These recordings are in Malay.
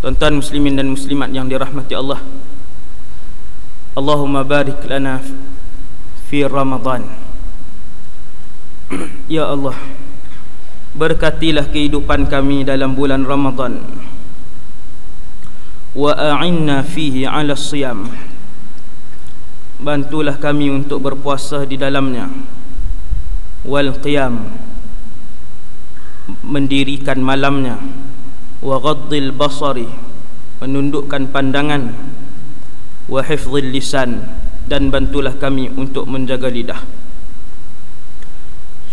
Tuan-tuan muslimin dan muslimat yang dirahmati Allah, Allahumma barik lana fi Ramadan. Ya Allah, berkatilah kehidupan kami dalam bulan Ramadan. Wa a'inna fihi 'ala siyam. Bantulah kami untuk berpuasa di dalamnya. Wal qiyam, mendirikan malamnya. Wa ghaddil basari, menundukkan pandangan. Wa hifdzil lisan, dan bantulah kami untuk menjaga lidah.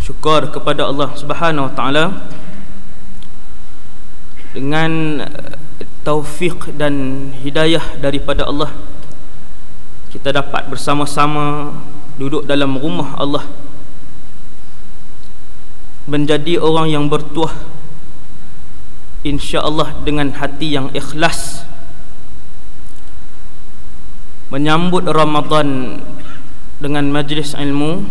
Syukur kepada Allah Subhanahu wa taala, dengan taufik dan hidayah daripada Allah, kita dapat bersama-sama duduk dalam rumah Allah, menjadi orang yang bertuah, insya-Allah dengan hati yang ikhlas, menyambut Ramadan dengan majlis ilmu.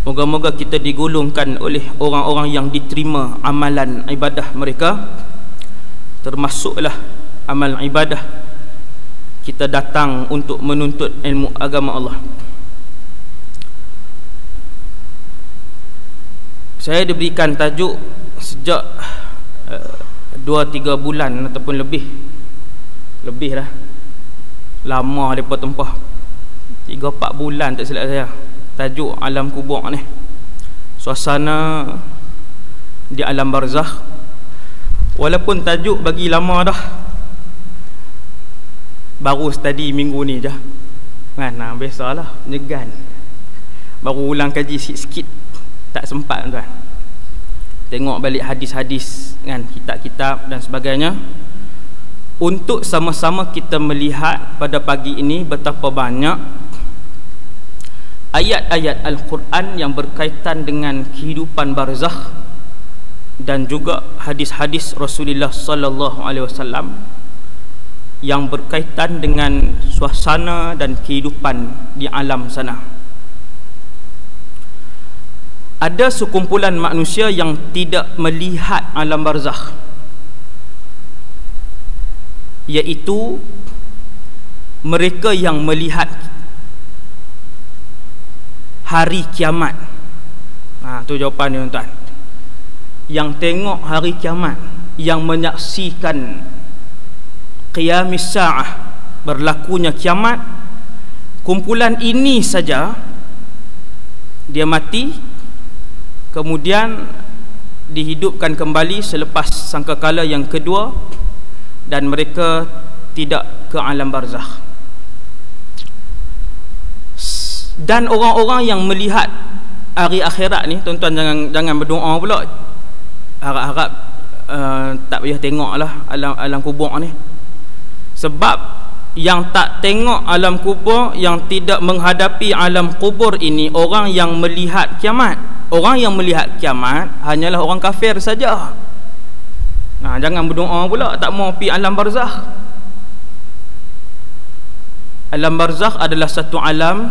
Moga-moga kita digolongkan oleh orang-orang yang diterima amalan ibadah mereka, termasuklah amal ibadah kita datang untuk menuntut ilmu agama Allah. Saya diberikan tajuk sejak 2-3 bulan ataupun lebih dah, lama depa tempah 3-4 bulan tak silap saya. Tajuk alam kubur ni, suasana di alam barzakh. Walaupun tajuk bagi lama dah, baru tadi minggu ni je kan, biasalah nyegan, baru ulang kaji sikit-sikit, tak sempat tuan. Tengok balik hadis-hadis kan, kitab-kitab dan sebagainya, untuk sama-sama kita melihat pada pagi ini betapa banyak ayat-ayat Al-Quran yang berkaitan dengan kehidupan barzakh, dan juga hadis-hadis Rasulullah sallallahu alaihi wasallam yang berkaitan dengan suasana dan kehidupan di alam sana. Ada sekumpulan manusia yang tidak melihat alam barzakh, iaitu mereka yang melihat hari kiamat. Tu jawapan dia tuan. Yang tengok hari kiamat, yang menyaksikan qiyamis sa'ah, berlakunya kiamat, kumpulan ini saja dia mati, kemudian dihidupkan kembali selepas sangkakala yang kedua, dan mereka tidak ke alam barzakh. Dan orang-orang yang melihat hari akhirat ni, tuan-tuan jangan berdoa pula harap-harap tak payah tengok lah alam kubur ni. Sebab yang tak tengok alam kubur, yang tidak menghadapi alam kubur ini, orang yang melihat kiamat. Orang yang melihat kiamat hanyalah orang kafir saja. Jangan berdoa pula tak mau pergi alam barzakh. Alam barzakh adalah satu alam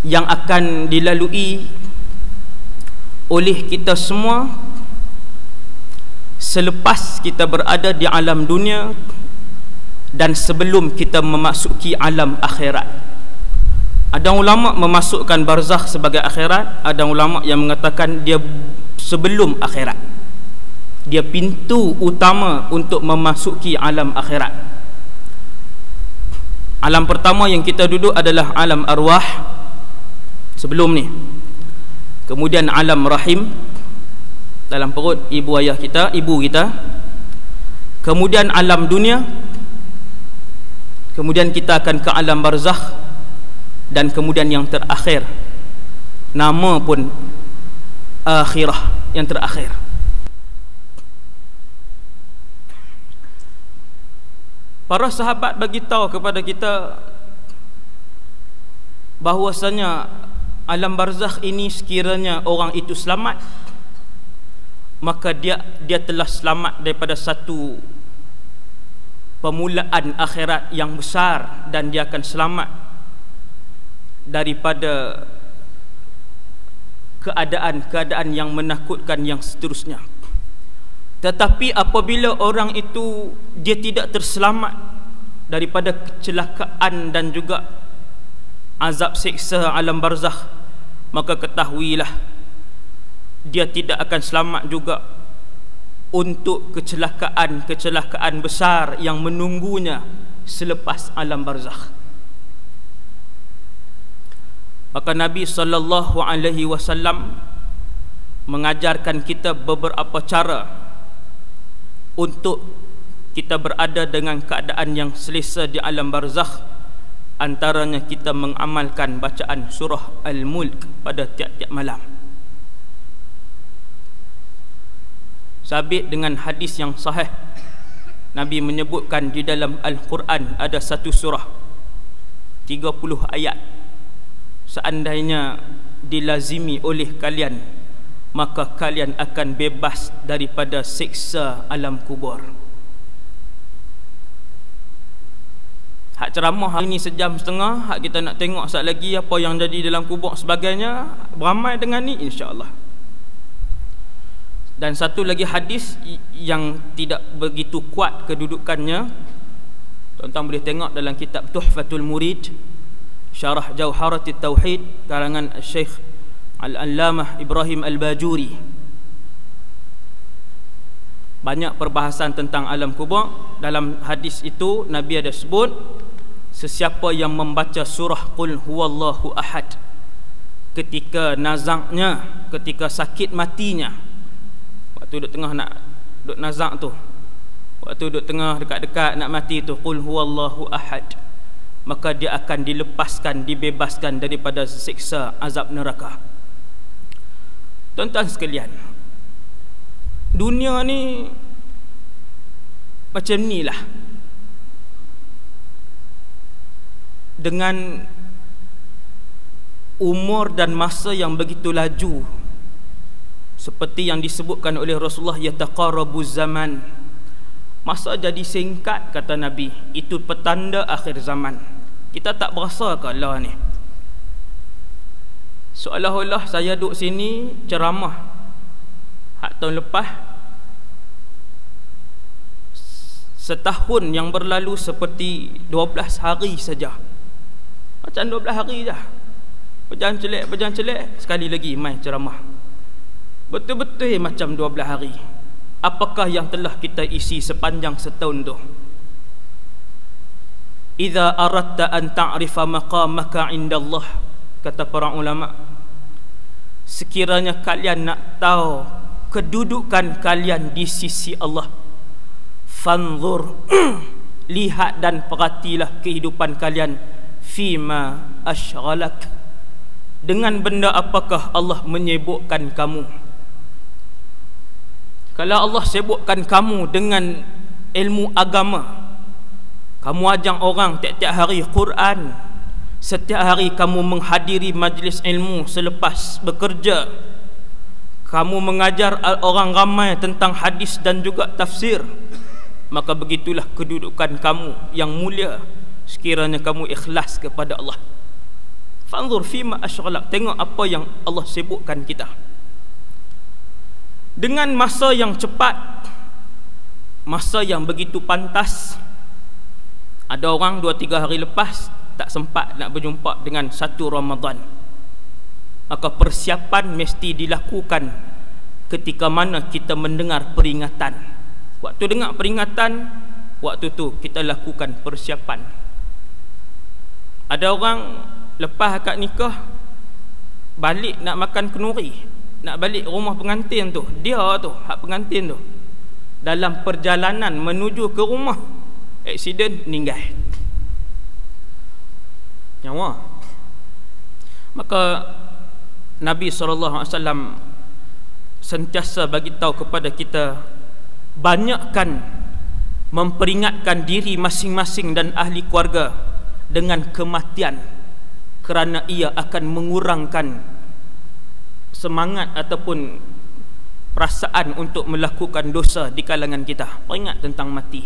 yang akan dilalui oleh kita semua selepas kita berada di alam dunia dan sebelum kita memasuki alam akhirat. Ada ulama memasukkan barzakh sebagai akhirat, ada ulama yang mengatakan dia sebelum akhirat, dia pintu utama untuk memasuki alam akhirat. Alam pertama yang kita duduk adalah alam arwah sebelum ni, kemudian alam rahim, dalam perut ibu kita, kemudian alam dunia, kemudian kita akan ke alam barzakh, dan kemudian yang terakhir, nama pun akhirah, yang terakhir. Para sahabat bagi tahu kepada kita bahwasanya alam barzakh ini, sekiranya orang itu selamat, maka dia telah selamat daripada satu permulaan akhirat yang besar, dan dia akan selamat daripada keadaan-keadaan yang menakutkan yang seterusnya. Tetapi apabila orang itu dia tidak terselamat daripada kecelakaan dan juga azab siksa alam barzakh, maka ketahuilah dia tidak akan selamat juga untuk kecelakaan besar yang menunggunya selepas alam barzakh. Maka Nabi SAW mengajarkan kita beberapa cara untuk kita berada dengan keadaan yang selesa di alam barzakh. Antaranya kita mengamalkan bacaan surah Al-Mulk pada tiap-tiap malam. Sabit dengan hadis yang sahih, Nabi menyebutkan di dalam Al-Quran ada satu surah 30 ayat, seandainya dilazimi oleh kalian, maka kalian akan bebas daripada siksa alam kubur. Hak ceramah hari ni sejam setengah, hak kita nak tengok sekali lagi apa yang jadi dalam kubur sebagainya, beramai dengan ni insya-Allah. Dan satu lagi hadis yang tidak begitu kuat kedudukannya, tuan-tuan boleh tengok dalam kitab Tuhfatul Murid Syarah Jauharatit Tauhid karangan Syekh Al-Allamah Ibrahim Al-Bajuri. Banyak perbahasan tentang alam kubur. Dalam hadis itu Nabi ada sebut, sesiapa yang membaca surah Qul Huwallahu Ahad ketika nazaknya, ketika sakit matinya, waktu duduk tengah nak duduk nazak tu, waktu duduk tengah dekat-dekat nak mati tu, Qul Huwallahu Ahad, maka dia akan dilepaskan, dibebaskan daripada siksa azab neraka. Tuan-tuan sekalian, dunia ni macam ni lah. Dengan umur dan masa yang begitu laju, seperti yang disebutkan oleh Rasulullah, yataqarabu zaman, masa jadi singkat kata Nabi, itu petanda akhir zaman. Kita tak berasa ke lah ni? Seolah-olah saya duduk sini ceramah hak tahun lepas, setahun yang berlalu seperti 12 hari saja. Macam 12 hari dah. Berjalan celek, sekali lagi mai ceramah. Betul-betul macam 12 hari. Apakah yang telah kita isi sepanjang setahun tu? Idza aradta an ta'rifa maqamaka 'indallah, kata para ulama, sekiranya kalian nak tahu kedudukan kalian di sisi Allah, fanzur lihat dan perhatilah kehidupan kalian, fima asyghalak, dengan benda apakah Allah menyibukkan kamu. Kalau Allah sibukkan kamu dengan ilmu agama, kamu ajak orang tiap-tiap hari Quran, setiap hari kamu menghadiri majlis ilmu selepas bekerja, kamu mengajar orang ramai tentang hadis dan juga tafsir, maka begitulah kedudukan kamu yang mulia sekiranya kamu ikhlas kepada Allah. Fanzur fima asyghalak, tengok apa yang Allah sibukkan kita. Dengan masa yang cepat, masa yang begitu pantas, ada orang 2-3 hari lepas tak sempat nak berjumpa dengan satu Ramadan. Maka persiapan mesti dilakukan ketika mana kita mendengar peringatan. Waktu dengar peringatan, waktu tu kita lakukan persiapan. Ada orang lepas akad nikah balik nak makan kenduri, nak balik rumah pengantin tu, dia tu, hak pengantin tu, dalam perjalanan menuju ke rumah, aksiden, meninggal nyawa. Maka Nabi SAW sentiasa bagi tahu kepada kita, banyakkan memperingatkan diri masing-masing dan ahli keluarga dengan kematian, kerana ia akan mengurangkan semangat ataupun perasaan untuk melakukan dosa di kalangan kita. Peringat tentang mati.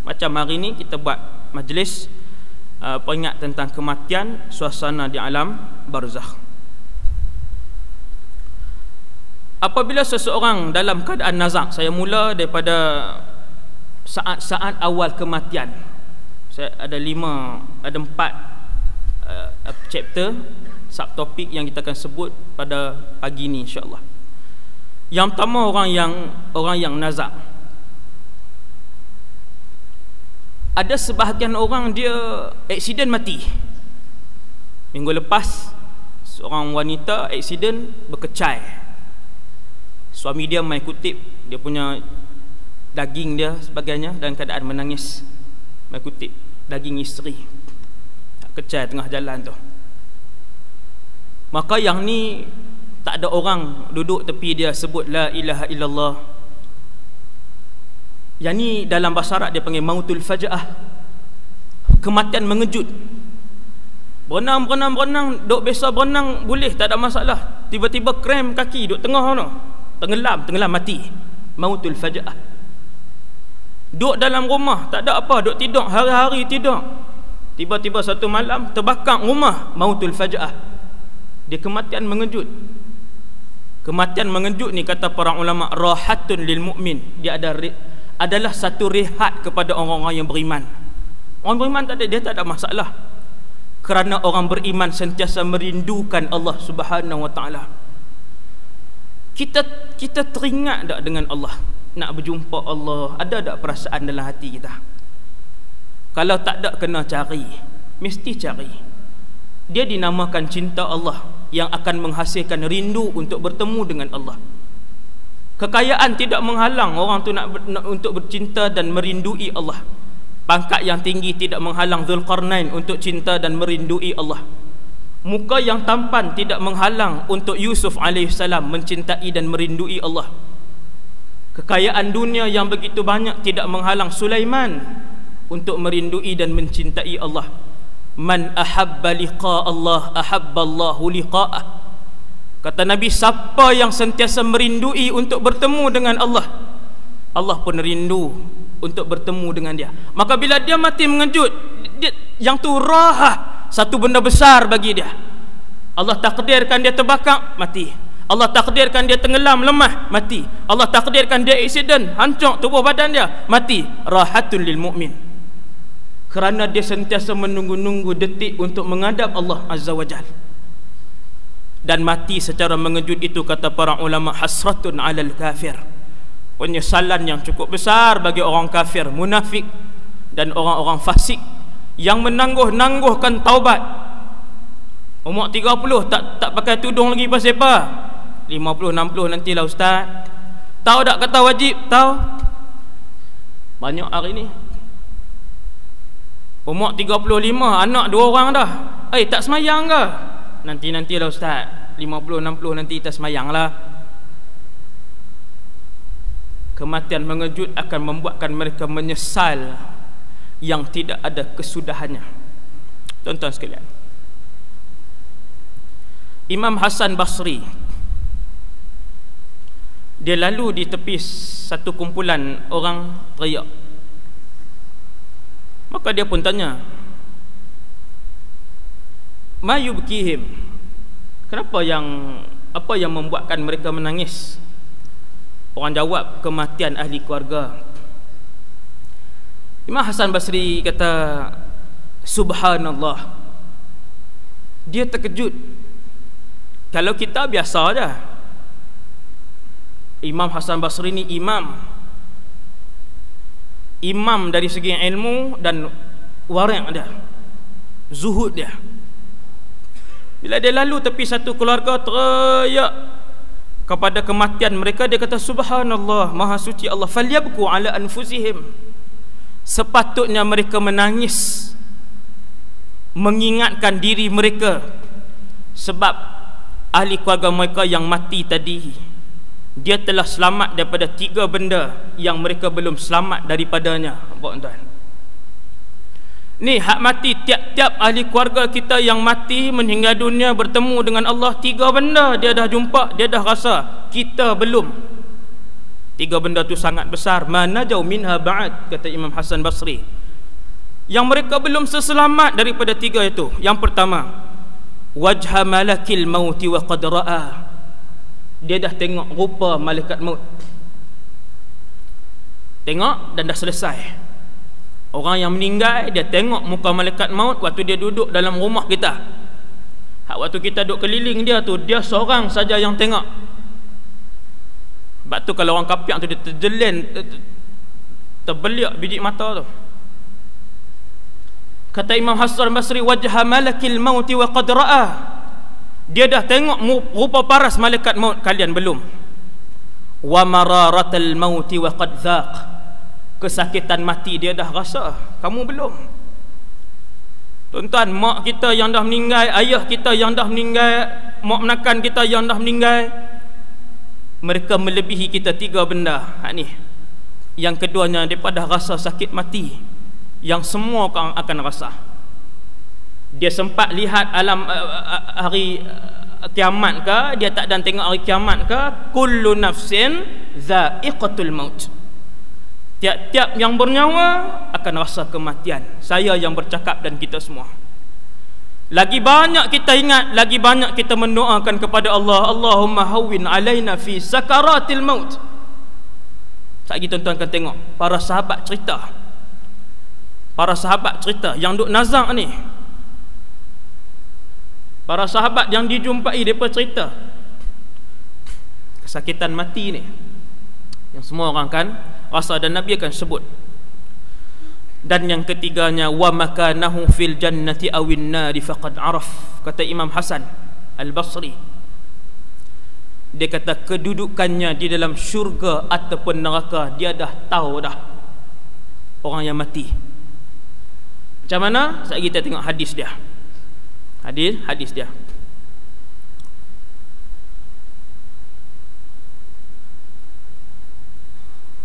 Macam hari ni kita buat majlis peringat tentang kematian, suasana di alam barzakh. apabila seseorang dalam keadaan nazak, saya mula daripada saat-saat awal kematian. Saya ada 4 chapter subtopik yang kita akan sebut pada pagi ni insya-Allah. Yang pertama, orang yang nazak. Ada sebahagian orang dia aksiden mati. Minggu lepas seorang wanita aksiden berkecai. Suami dia mai kutip dia punya daging dia sebagainya dalam keadaan menangis. Mai kutip daging isteri. Kecai tengah jalan tu. Maka yang ni tak ada orang duduk tepi dia sebut la ilaha illallah. Yang ni dalam bahasa Arab dia panggil mautul faja'ah, kematian mengejut. Berenang, duk biasa berenang boleh, tak ada masalah. Tiba-tiba krem kaki duk tengah tu, tenggelam mati. Mautul faja'ah. Duk dalam rumah tak ada apa, duk tidur hari-hari tidur. Tiba-tiba satu malam terbakar rumah, mautul faja'ah. Dia kematian mengejut. Kematian mengejut ni kata para ulama rahatun lil mukmin. Dia adalah satu rehat kepada orang-orang yang beriman. Orang beriman dia tak ada masalah. Kerana orang beriman sentiasa merindukan Allah Subhanahu wa taala. Kita teringat tak dengan Allah? Nak berjumpa Allah, ada tak perasaan dalam hati kita? Kalau tak ada, kena cari. Mesti cari. Dia dinamakan cinta Allah yang akan menghasilkan rindu untuk bertemu dengan Allah. Kekayaan tidak menghalang orang tu nak untuk bercinta dan merindui Allah. Pangkat yang tinggi tidak menghalang Zulkarnain untuk cinta dan merindui Allah. Muka yang tampan tidak menghalang untuk Yusuf alaihissalam mencintai dan merindui Allah. Kekayaan dunia yang begitu banyak tidak menghalang Sulaiman untuk merindui dan mencintai Allah. Man ahabba liqa Allah ahabba Allahu liqa'ah. Kata Nabi, siapa yang sentiasa merindui untuk bertemu dengan Allah, Allah pun rindu untuk bertemu dengan dia. Maka bila dia mati mengejut, yang tu rahah, satu benda besar bagi dia. Allah takdirkan dia terbakar, mati. Allah takdirkan dia tenggelam, lemah, mati. Allah takdirkan dia aksiden, hancur tubuh badan dia, mati. Rahatun lil mu'min. Kerana dia sentiasa menunggu-nunggu detik untuk menghadap Allah Azza wa Jal. Dan mati secara mengejut itu, kata para ulama, hasratun alal kafir. Penyesalan yang cukup besar bagi orang kafir, munafik dan orang-orang fasik yang menangguh-nangguhkan taubat. Umur 30 tak pakai tudung lagi pasal apa? 50 60 nantilah ustaz. Tahu tak kata wajib? Tahu? Banyak hari ni. Umur 35, anak 2 orang dah. Tak semayang ke? Nantilah ustaz. 50 60 nanti kita semayang lah. Kematian mengejut akan membuatkan mereka menyesal yang tidak ada kesudahannya. Tuan-tuan sekalian, Imam Hasan Basri, dia lalu di tepi satu kumpulan orang teriak. Maka dia pun tanya, ma yubkihim, apa yang membuatkan mereka menangis? Orang jawab, kematian ahli keluarga. Imam Hasan Basri kata, subhanallah, dia terkejut. Kalau kita biasa aja. Imam Hasan Basri ni imam dari segi ilmu dan wari' dia, zuhud dia. Bila dia lalu tepi satu keluarga teriak kepada kematian mereka, dia kata, subhanallah, maha suci Allah, falyabku ala anfusihim. Sepatutnya mereka menangis mengingatkan diri mereka, sebab ahli keluarga mereka yang mati tadi, dia telah selamat daripada 3 benda yang mereka belum selamat daripadanya. Tuan-tuan, ni hak mati tiap-tiap ahli keluarga kita yang mati meninggal dunia bertemu dengan Allah, 3 benda dia dah jumpa, dia dah rasa, kita belum. 3 benda tu sangat besar. Mana jauh minha ba'd, kata Imam Hasan Basri, yang mereka belum seselamat daripada 3 itu. Yang pertama, wajha malakil mauti wa qad ra'a. dia dah tengok rupa malaikat maut. Tengok dan dah selesai. Orang yang meninggal, dia tengok muka malaikat maut waktu dia duduk dalam rumah kita. Waktu kita duduk keliling dia tu, dia seorang saja yang tengok. Sebab tu kalau orang kafir tu dia terjelen, terbeliak biji mata tu. Kata Imam Hasan Basri, wajha malakil mauti wa qad ra'a. Dia dah tengok rupa paras malaikat maut, kalian belum. Wa mararatal mauti wa qad dhaq. Kesakitan mati dia dah rasa, kamu belum. Tuan-tuan, mak kita yang dah meninggal, ayah kita yang dah meninggal, mak menakan kita yang dah meninggal, mereka melebihi kita 3 benda. Ni yang keduanya, daripada rasa sakit mati yang semua orang akan rasa. Dia sempat lihat alam hari kiamat ke, dia tak dan tengok hari kiamat ke, kullu nafsin dha'iqatul maut. Tiap-tiap yang bernyawa akan rasa kematian. Saya yang bercakap dan kita semua. Lagi banyak kita ingat, lagi banyak kita mendoakan kepada Allah, Allahumma hawwin alaina fi sakaratil maut. Sekejap lagi tuan-tuan akan tengok para sahabat cerita. Para sahabat cerita yang duk nazak ni. Para sahabat yang dijumpai, mereka cerita kesakitan mati ni yang semua orang kan rasa, dan Nabi akan sebut. Dan yang ketiganya, wa makanahu fil jannati awin nari faqad araf. Kata Imam Hasan Al-Basri, dia kata kedudukannya di dalam syurga ataupun neraka dia dah tahu dah, orang yang mati. Macam mana? Sekejap kita tengok hadis dia. Hadis dia.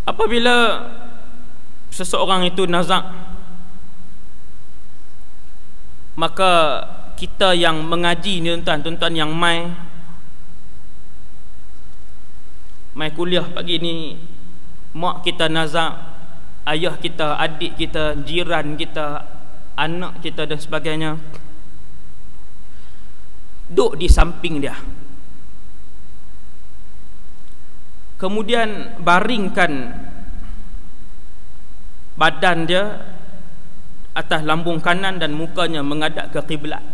Apabila seseorang itu nazak, maka kita yang mengaji ni tuan-tuan yang mai kuliah pagi ni, mak kita nazak, ayah kita, adik kita, jiran kita, anak kita dan sebagainya, duduk di samping dia, kemudian baringkan badan dia atas lambung kanan dan mukanya menghadap ke kiblat.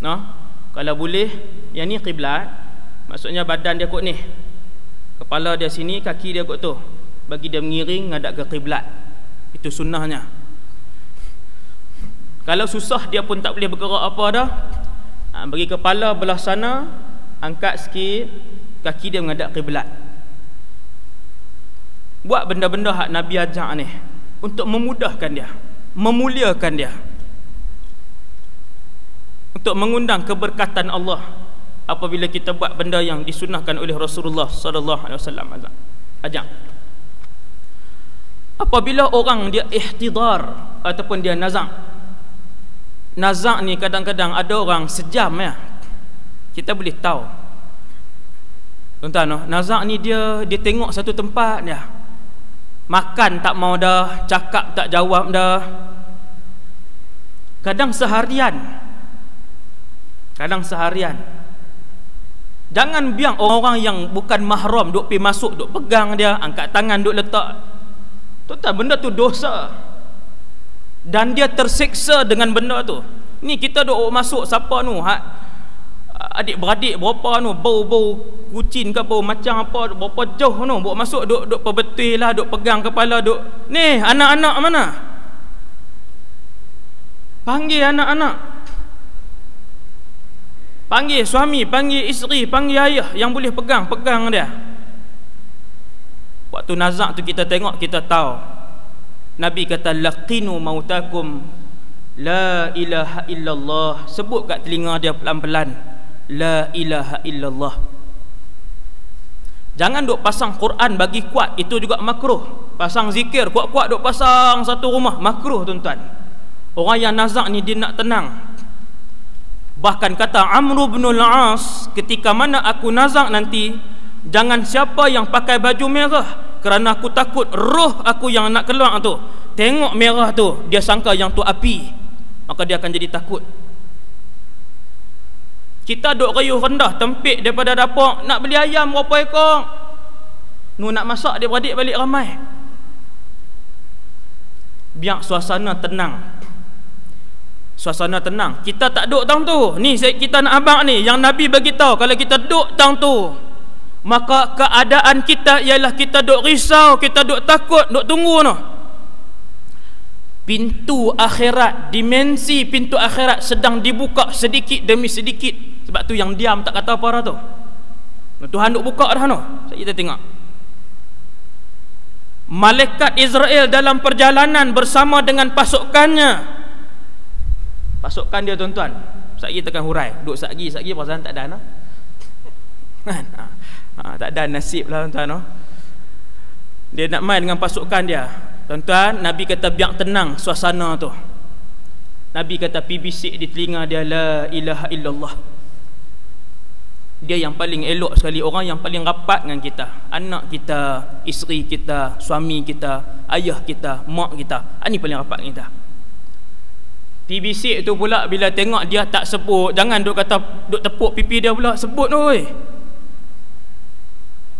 Kalau boleh, yang ni kiblat, maksudnya badan dia kot ni, kepala dia sini, kaki dia kot tu, bagi dia mengiring menghadap ke kiblat. Itu sunnahnya. Kalau susah dia pun tak boleh bergerak apa dah, bagi kepala belah sana, angkat sikit, kaki dia menghadap kiblat. Buat benda-benda hak Nabi ajak ni untuk memudahkan dia, memuliakan dia, untuk mengundang keberkatan Allah apabila kita buat benda yang disunnahkan oleh Rasulullah sallallahu alaihi wasallam ajak. Apabila orang dia ihtidar ataupun dia nazak ni, kadang-kadang ada orang sejam ya, kita boleh tahu tuan-tuan. Nazak ni dia tengok satu tempat dia, makan tak mau dah, cakap tak jawab dah, kadang seharian. Jangan biar orang-orang yang bukan mahram duk pergi masuk, duk pegang dia, angkat tangan, duk letak. Tuan-tuan, benda tu dosa, dan dia tersiksa dengan benda tu. Ni kita duk masuk, siapa nu adik-beradik berapa nu, bau kucing ke, bau macam apa, berapa jauh nu, bawa masuk, duk perbetul lah, duk pegang kepala, duk ni anak-anak mana, panggil anak-anak, panggil suami, panggil isteri, panggil ayah yang boleh pegang dia. Waktu nazak tu kita tengok, kita tahu Nabi kata laqinu mautakum la ilaha illallah. Sebut kat telinga dia pelan-pelan, la ilaha illallah. Jangan duk pasang Quran bagi kuat, itu juga makruh. Pasang zikir kuat-kuat duk pasang satu rumah, makruh tuan-tuan. Orang yang nazak ni dia nak tenang. Bahkan kata Amr bin al-As, ketika mana aku nazak nanti, jangan siapa yang pakai baju merah, kerana aku takut roh aku yang nak keluar tu tengok merah tu, dia sangka yang tu api, maka dia akan jadi takut. Kita duk riuh rendah tempik daripada dapur, nak beli ayam berapa ekor, nak masak dia beradik balik ramai. Biar suasana tenang. Suasana tenang. Kita tak duk tang tu. Ni kita nak abang ni yang Nabi bagi tahu, kalau kita duk tang tu, maka keadaan kita ialah kita duk risau, kita duk takut, duk tunggu noh. Pintu akhirat, dimensi pintu akhirat sedang dibuka sedikit demi sedikit. Sebab tu yang diam tak kata apa dah tu. Tuhan duk buka dah noh. Kita tengok. Malaikat Israel dalam perjalanan bersama dengan pasukannya. Pasukan dia tuan-tuan. Satgi tekan hurai. Duk satgi perasaan tak ada noh. Kan? Tak ada nasib lah tuan-tuan noh. Dia nak main dengan pasukan dia. Tuan-tuan, Nabi kata biar tenang suasana tu. Nabi kata pi bisik di telinga dia, la ilaha illallah. Dia yang paling elok sekali, orang yang paling rapat dengan kita, anak kita, isteri kita, suami kita, ayah kita, mak kita. Ini paling rapat dengan kita. Pi bisik tu pula bila tengok dia tak sebut, jangan duk kata duk tepuk pipi dia pula, sebut tu oi.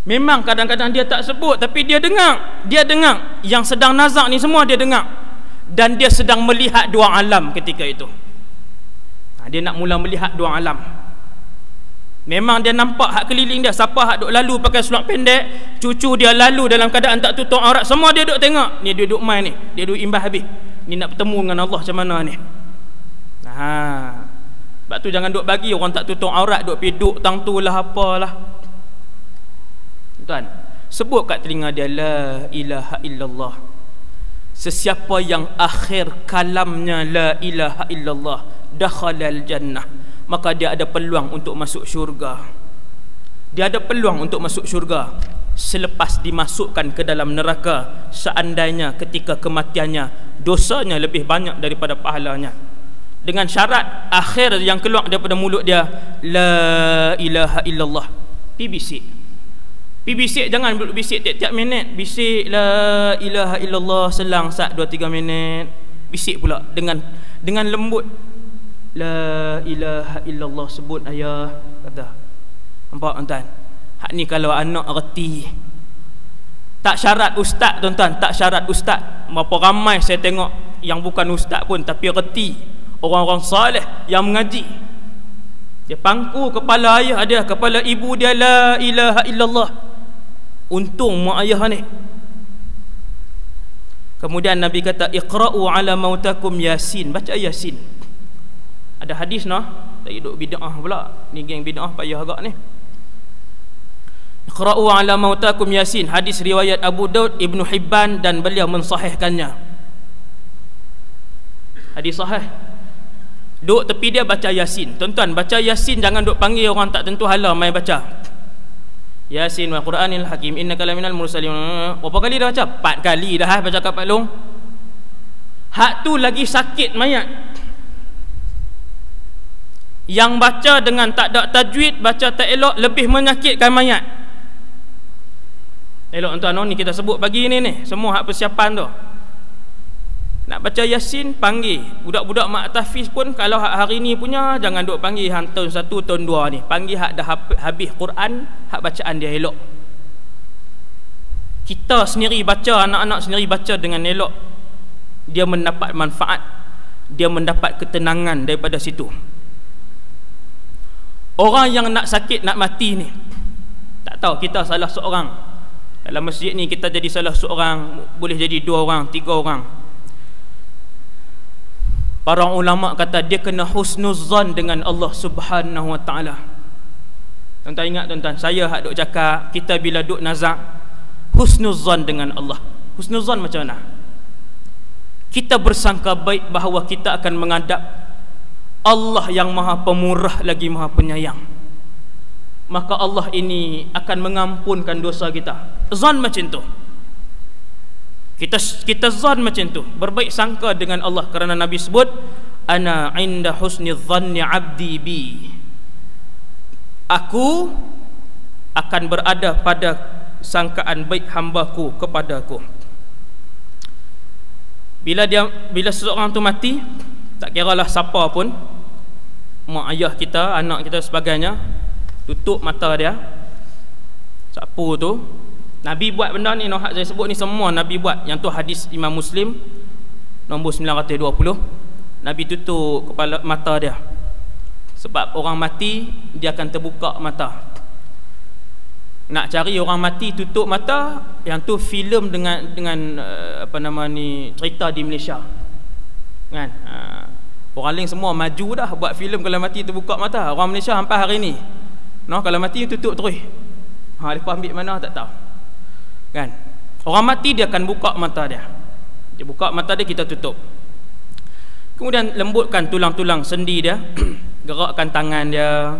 Memang kadang-kadang dia tak sebut, tapi dia dengar. Dia dengar yang sedang nazak ni semua dia dengar. Dan dia sedang melihat dua alam ketika itu. Dia nak mula melihat dua alam. Memang dia nampak hak keliling dia, siapa hak duk lalu pakai seluar pendek, cucu dia lalu dalam keadaan tak tutup aurat, semua dia duk tengok. Ni dia duk main ni, dia duk imbas habis. Ni nak bertemu dengan Allah macam mana ni. Sebab tu jangan duk bagi orang tak tutup aurat duk pergi duk tang tu lah apalah. Tuan, sebut kat telinga dia, la ilaha illallah. Sesiapa yang akhir kalamnya la ilaha illallah, dakhalal jannah, maka dia ada peluang untuk masuk syurga. Dia ada peluang untuk masuk syurga selepas dimasukkan ke dalam neraka, seandainya ketika kematiannya dosanya lebih banyak daripada pahalanya. Dengan syarat akhir yang keluar daripada mulut dia, la ilaha illallah. Pi bisik, jangan bisik tiap-tiap minit. Bisik la ilaha illallah selang sat 2-3 minit. Bisik pula dengan lembut. La ilaha illallah, sebut ayah, kata. Nampak tuan-tuan? Hak ni kalau anak reti. Tak syarat ustaz tuan-tuan, tak syarat ustaz. Berapa ramai saya tengok yang bukan ustaz pun tapi reti. Orang-orang saleh yang mengaji. Dia pangku kepala ayah dia, kepala ibu dia, la ilaha illallah. Untung mak ayah ni. Kemudian Nabi kata, iqra'u ala mautakum yasin, baca yasin. Ada hadis noh, tak hidup bid'ah pula. Ni geng bid'ah payah agak ni. Iqra'u ala mautakum yasin, hadis riwayat Abu Daud, Ibnu Hibban, dan beliau mensahihkannya. Hadis sahih. Duk tepi dia baca yasin. Tuan-tuan, baca yasin jangan duk panggil orang tak tentu hala mai baca. Yasin wal Quranil Hakim innaka laminal mursalin. Berapa kali dah baca? 4 kali dah baca kat Pak Long. Hak tu lagi sakit mayat. Yang baca dengan tak ada tajwid, baca tak elok, lebih menyakitkan mayat. Elok tuan-tuan, ni kita sebut pagi ni semua hak persiapan tu. Nak baca yasin, panggil budak-budak mak tahfiz pun. Kalau hari ni punya, jangan duk panggil hang tahun 1 tahun 2 ni. Panggil hak dah habis Quran, hak bacaan dia elok. Kita sendiri baca, anak-anak sendiri baca dengan elok, dia mendapat manfaat, dia mendapat ketenangan daripada situ. Orang yang nak sakit, nak mati ni, tak tahu kita salah seorang. Dalam masjid ni kita jadi salah seorang, boleh jadi 2 orang, 3 orang. Para ulama kata dia kena husnuzan dengan Allah Subhanahu wa taala. Tuan-tuan ingat tuan-tuan, saya hak duk cakap, kita bila duk nazak husnuzan dengan Allah. Husnuzan macam mana? Kita bersangka baik bahawa kita akan menghadap Allah yang Maha Pemurah lagi Maha Penyayang. Maka Allah ini akan mengampunkan dosa kita. Zan macam tu. Kita zan macam tu, berbaik sangka dengan Allah, kerana Nabi sebut ana inda husni dhanni abdi bi. Aku akan berada pada sangkaan baik hambaku kepadaku. Bila seseorang tu mati, tak kiralah siapa pun, mak ayah kita, anak kita sebagainya, tutup mata dia. Siapa tu? Nabi buat benda ni, saya sebut ni semua Nabi buat. Yang tu hadis Imam Muslim nombor 920. Nabi tutup kepala mata dia. Sebab orang mati dia akan terbuka mata. Nak cari orang mati tutup mata, yang tu filem dengan apa nama ni, cerita di Malaysia. Kan? Orang lain semua maju dah buat filem kalau mati terbuka mata. Orang Malaysia sampai hari ni, kalau mati tutup terus. Lepas ambil mana tak tahu. Kan? Orang mati dia akan buka mata dia. Dia buka mata dia, kita tutup. Kemudian lembutkan tulang-tulang sendi dia. Gerakkan tangan dia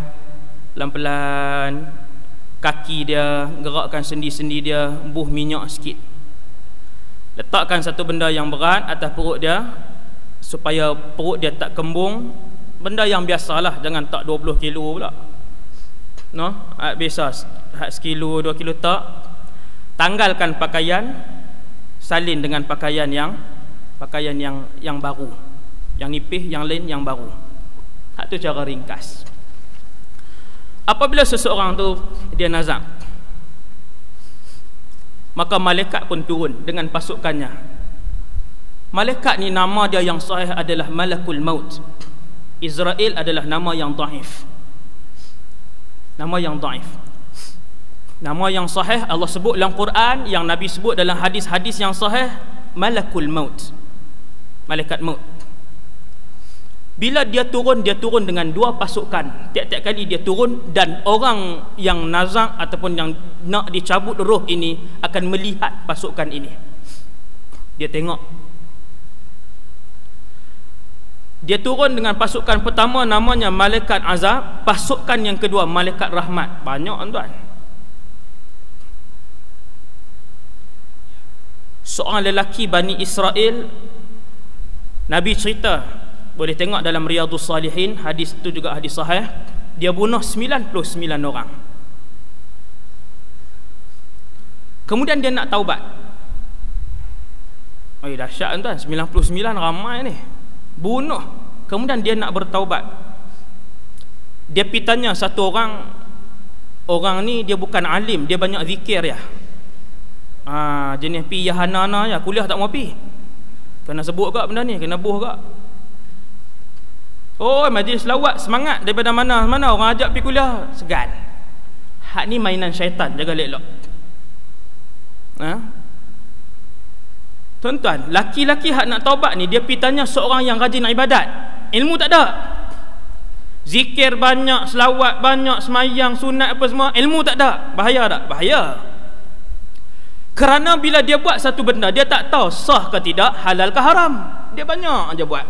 pelan-pelan, kaki dia, gerakkan sendi-sendi dia, buh minyak sikit. Letakkan satu benda yang berat atas perut dia supaya perut dia tak kembung. Benda yang biasalah, jangan tak 20 kilo pula. Biasa 1 kilo 2 kilo tak. Tanggalkan pakaian, salin dengan pakaian yang baru, yang nipis, yang lain yang baru. Itu cara ringkas. Apabila seseorang tu dia nazak, maka malaikat pun turun dengan pasukannya. Malaikat ni nama dia yang sahih adalah Malakul Maut. Israel adalah nama yang dhaif. Nama yang dhaif. Nama yang sahih Allah sebut dalam Quran, yang Nabi sebut dalam hadis-hadis yang sahih, Malakul Maut. Malaikat maut. Bila dia turun dengan 2 pasukan. Tiap-tiap kali dia turun, dan orang yang nazak ataupun yang nak dicabut roh ini akan melihat pasukan ini. Dia tengok. Dia turun dengan pasukan pertama namanya Malaikat Azab, pasukan yang kedua Malaikat Rahmat. Banyak tuan. Seorang lelaki Bani Israel, Nabi cerita, boleh tengok dalam Riyadhus Salihin, hadis itu juga hadis sahih. Dia bunuh 99 orang. Kemudian dia nak taubat. Dahsyat tuan, 99 ramai ni. Bunuh. Kemudian dia nak bertaubat. Dia pergi tanya satu orang. Orang ni dia bukan alim, dia banyak zikir ya. Jenis pi Yahana ya, kuliah tak mau pi. Kena sebut gak benda ni, kena buh gak. Majlis lawak semangat daripada mana-mana orang ajak pi kuliah, segan. Hak ni mainan syaitan, jaga elok. Tuan-tuan, laki-laki hak nak taubat ni, dia pi tanya seorang yang rajin ibadat. Ilmu tak ada. Zikir banyak, selawat banyak, semayang, sunat apa semua, ilmu tak ada. Bahaya tak? Bahaya. Kerana bila dia buat satu benda, dia tak tahu sah ke tidak, halal ke haram. Dia banyak aja buat.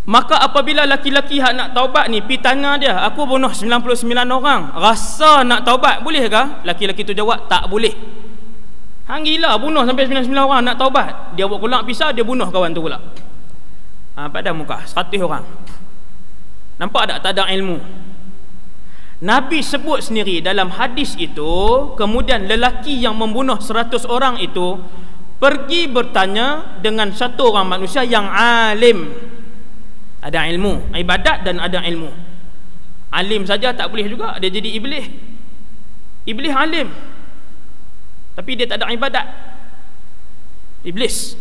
Maka apabila laki-laki hak nak taubat ni pi tanya dia, aku bunuh 99 orang, rasa nak taubat boleh ke? Laki-laki tu jawab, tak boleh. Hang gila, bunuh sampai 99 orang nak taubat. Dia buat kulak pisau, dia bunuh kawan tu pula. Pada muka 100 orang. Nampak tak ada ilmu? Nabi sebut sendiri dalam hadis itu, kemudian lelaki yang membunuh 100 orang itu pergi bertanya dengan satu orang manusia yang alim, ada ilmu, ibadat dan ada ilmu. Alim saja tak boleh juga, dia jadi iblis. Iblis alim tapi dia tak ada ibadat. Iblis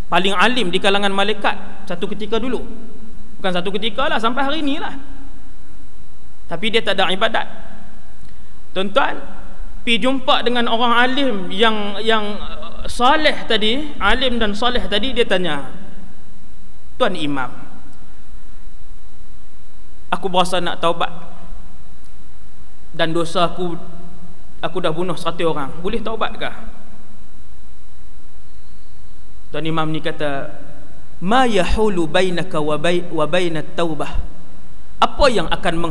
paling alim di kalangan malaikat satu ketika dulu. Bukan satu ketika lah, sampai hari ni lah. Tapi dia tak ada ibadat. Tuan-tuan, pergi jumpa dengan orang alim yang saleh tadi, alim dan saleh tadi, dia tanya, Tuan Imam, aku berasa nak taubat dan dosa aku dah bunuh 100 orang, boleh taubat ke? Tuan Imam ni kata, ma yahulu bainaka wa bainat taubah. Apa yang akan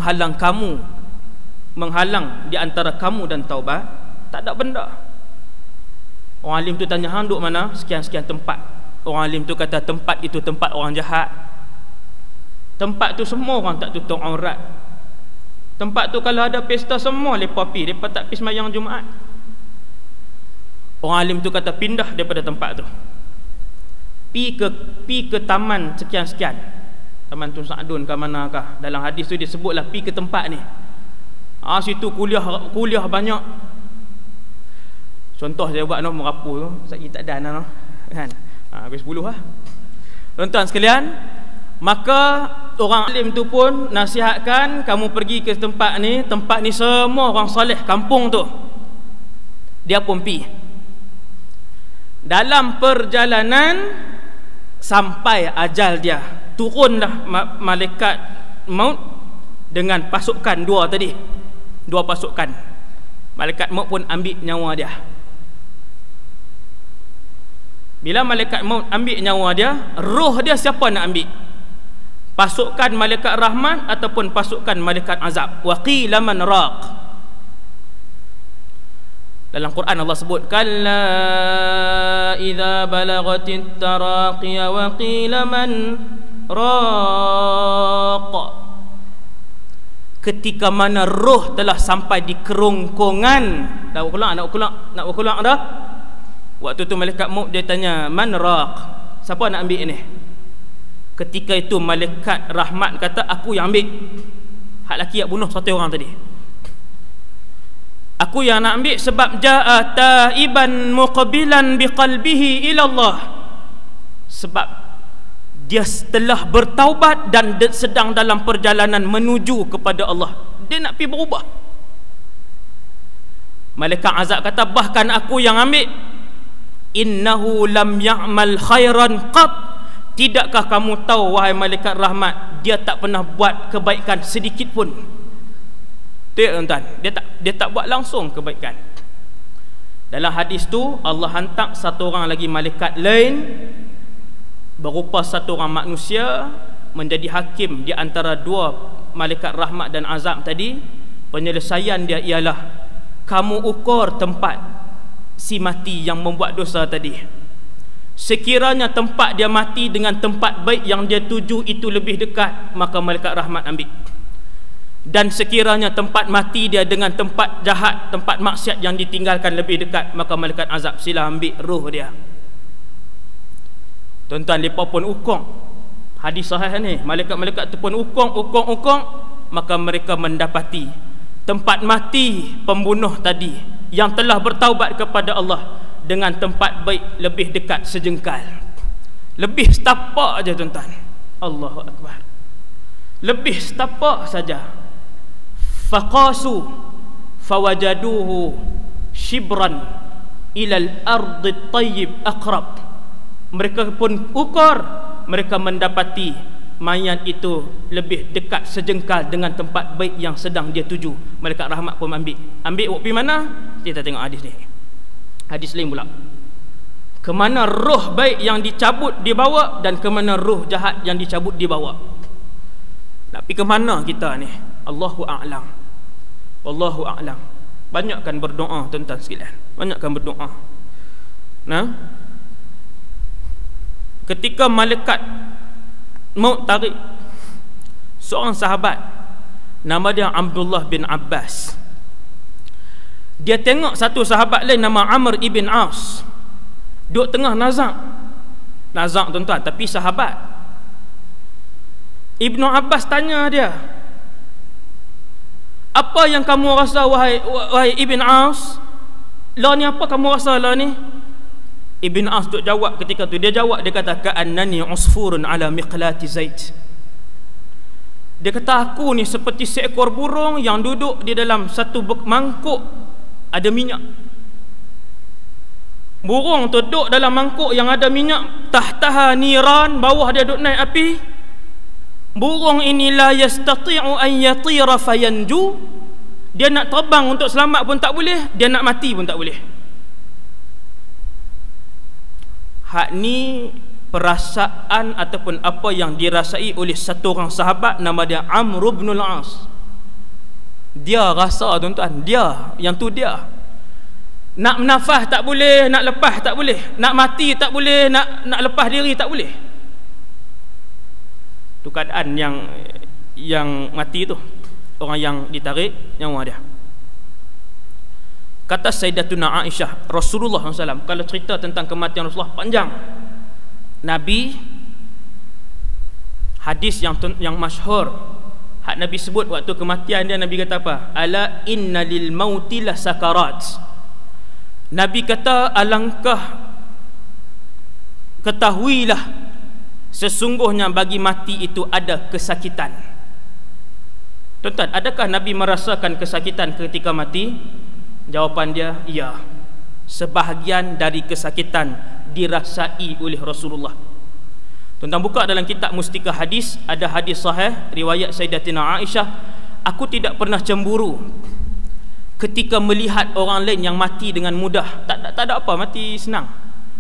menghalang di antara kamu dan taubat? Tak ada benda. Orang alim tu tanya, hang duk mana? Sekian-sekian tempat. Orang alim tu kata, tempat itu tempat orang jahat. Tempat tu semua orang tak tutup aurat. Tempat tu kalau ada pesta semua lepas pi, lepas tak pi sembahyang Jumaat. Orang alim tu kata, pindah daripada tempat tu. Pi ke taman sekian-sekian. Taman Tun Sa'dun ke manakah. Dalam hadis tu dia sebutlah pi ke tempat ni. Situ kuliah banyak. Contoh saya buat nak merapu tu, saya tak ada noh kan. Habis 10 lah. Tuan-tuan sekalian, maka orang alim tu pun nasihatkan kamu pergi ke tempat ni semua orang soleh kampung tu. Dia pun pi. Dalam perjalanan sampai ajal dia, turunlah malaikat maut dengan pasukan 2 tadi. 2 pasukan. Malaikat maut pun ambil nyawa dia. Bila malaikat maut ambil nyawa dia, roh dia siapa nak ambil? Pasukan malaikat rahmat ataupun pasukan malaikat azab? Wa qila man raq. Dalam Quran Allah sebut kalla idza balagatit taraqiya wa qila man raq. Ketika mana roh telah sampai di kerongkongan, nak ulang dah. Waktu tu malaikat maut dia tanya man raq, siapa nak ambil ni? Ketika itu malaikat rahmat kata aku yang ambil. Hak laki yang bunuh 1 orang tadi, aku yang nak ambil sebab jaa taiban muqbilan biqalbihi ila Allah. Sebab dia telah bertaubat dan sedang dalam perjalanan menuju kepada Allah. Dia nak pergi berubah. Malaikat azab kata bahkan aku yang ambil. Innahu lam ya'mal khairan qat. Tidakkah kamu tahu wahai malaikat rahmat, dia tak pernah buat kebaikan sedikit pun. Tuan-tuan, dia tak buat langsung kebaikan. Dalam hadis tu Allah hantar 1 orang lagi malaikat lain berupa 1 orang manusia menjadi hakim di antara 2 malaikat rahmat dan azab tadi. Penyelesaian dia ialah kamu ukur tempat si mati yang membuat dosa tadi. Sekiranya tempat dia mati dengan tempat baik yang dia tuju itu lebih dekat, maka malaikat rahmat ambil. Dan sekiranya tempat mati dia dengan tempat jahat, tempat maksiat yang ditinggalkan lebih dekat, maka malaikat azab sila ambil roh dia. Tuan-tuan, mereka pun ukong. Hadis sahih ni, malaikat-malaikat tu pun ukong, maka mereka mendapati tempat mati pembunuh tadi yang telah bertaubat kepada Allah dengan tempat baik lebih dekat sejengkal. Lebih setapak aja tuan-tuan. Allahu Akbar. Lebih setapak saja. Faqasu fawajaduhu shibran ilal ardi tayyib aqrab. Mereka pun ukur, mereka mendapati mayat itu lebih dekat sejengkal dengan tempat baik yang sedang dia tuju. Malaikat rahmat pun ambil pergi mana? Kita tengok hadis ni. Hadis lain pula, kemana roh baik yang dicabut dibawa dan kemana roh jahat yang dicabut dibawa. Nak pergi ke mana kita ni? Allahu a'lam. Wallahu a'lam. Banyakkan berdoa tuan-tuan sekalian. Banyakkan berdoa. Nah, ketika malaikat maut tarik seorang sahabat nama dia Abdullah bin Abbas, dia tengok satu sahabat lain nama Amr ibn As duduk tengah nazak tuan-tuan, tapi sahabat. Ibnu Abbas tanya dia, apa yang kamu rasa wahai Ibn As? Lah ni apa kamu rasa lah ni? Ibn As duk jawab ketika tu, dia jawab, dia kata ka'annani usfurun ala miqlati zait. Dia kata aku ni seperti seekor burung yang duduk di dalam satu mangkuk ada minyak. Burung tu duduk dalam mangkuk yang ada minyak, tahtaha niran, bawah dia duduk naik api. Burung ini la yastati'u an yatira fayanju. Dia nak terbang untuk selamat pun tak boleh, dia nak mati pun tak boleh. Hak ni perasaan ataupun apa yang dirasai oleh satu orang sahabat nama dia Amr ibn al-As. Dia rasa tuan-tuan, dia yang tu dia. Nak nafas tak boleh, nak lepas tak boleh, nak mati tak boleh, nak lepas diri tak boleh. Tu keadaan yang mati tu, orang yang ditarik nyawa dia. Kata Sayyidatuna Aisyah, Rasulullah SAW kalau cerita tentang kematian Rasulullah panjang. Nabi Hadis yang masyhur, hak Nabi sebut waktu kematian dia, Nabi kata apa? Ala inna lil mauti la sakarat. Nabi kata, alangkah ketahuilah, sesungguhnya bagi mati itu ada kesakitan. Tuan-tuan, adakah Nabi merasakan kesakitan ketika mati? Jawapan dia, ya. Sebahagian dari kesakitan dirasai oleh Rasulullah. Tuan-tuan buka dalam kitab Mustika Hadis, ada hadis sahih riwayat Sayyidatina Aisyah, aku tidak pernah cemburu ketika melihat orang lain yang mati dengan mudah. Tak ada apa, mati senang.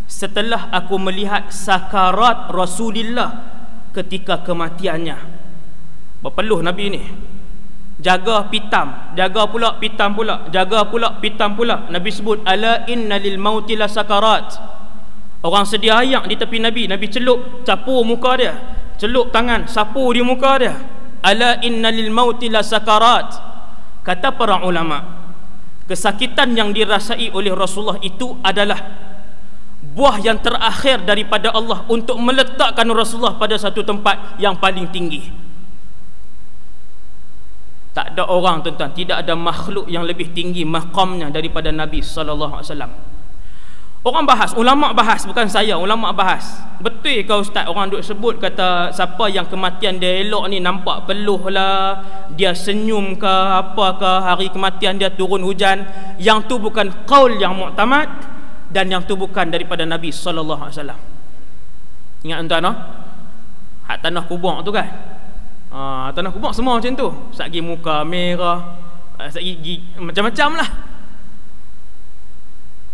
Setelah aku melihat sakarat Rasulullah ketika kematiannya. Berpeluh Nabi ni, jaga pitam, jaga pula pitam pula, jaga pula pitam pula. Nabi sebut ala inna lil mauti la sakarat. Orang sedia ayak di tepi Nabi, Nabi celup, capur muka dia, celup tangan, sapu di muka dia. Ala inna lil mauti la sakarat. Kata para ulama, kesakitan yang dirasai oleh Rasulullah itu adalah buah yang terakhir daripada Allah untuk meletakkan Rasulullah pada satu tempat yang paling tinggi. Tak ada orang, tuan-tuan, tidak ada makhluk yang lebih tinggi maqamnya daripada Nabi sallallahu alaihi wasallam. Orang bahas, ulama bahas, bukan saya, ulama bahas. Betul ke ustaz, orang duk sebut kata siapa yang kematian dia elok ni nampak peluh lah, dia senyum ke apa ke, hari kematian dia turun hujan. Yang tu bukan qaul yang muktamad, dan yang tu bukan daripada Nabi sallallahu alaihi wasallam. Ingat tuan-tuan, no? Hak tanah kubur tu kan. Tanah kubur semua macam tu. Sagi muka merah, sagi macam-macam lah.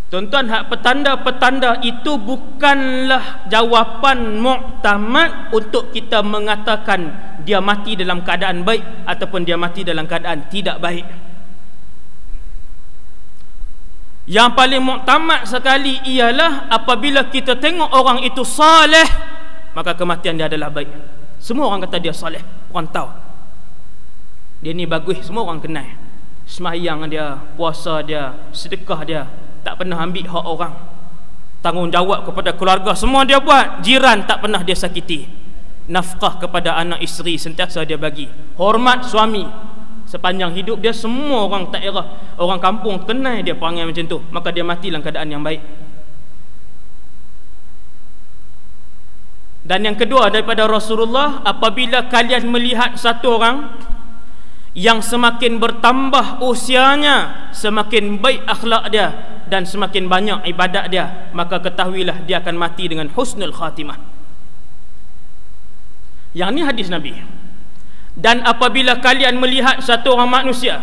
Tuan-tuan, hak petanda-petanda itu bukanlah jawapan muktamad untuk kita mengatakan dia mati dalam keadaan baik ataupun dia mati dalam keadaan tidak baik. Yang paling muktamad sekali ialah apabila kita tengok orang itu saleh, maka kematian dia adalah baik. Semua orang kata dia saleh, orang tahu dia ni bagus, semua orang kenal. Sembahyang dia, puasa dia, sedekah dia, tak pernah ambil hak orang, tanggungjawab kepada keluarga semua dia buat, jiran tak pernah dia sakiti, nafkah kepada anak isteri sentiasa dia bagi, hormat suami sepanjang hidup dia. Semua orang daerah, orang kampung kenal dia perangai macam tu, maka dia mati dalam keadaan yang baik. Dan yang kedua daripada Rasulullah, apabila kalian melihat satu orang yang semakin bertambah usianya, semakin baik akhlak dia dan semakin banyak ibadat dia, maka ketahuilah dia akan mati dengan husnul khatimah. Yang ni hadis Nabi. Dan apabila kalian melihat satu orang manusia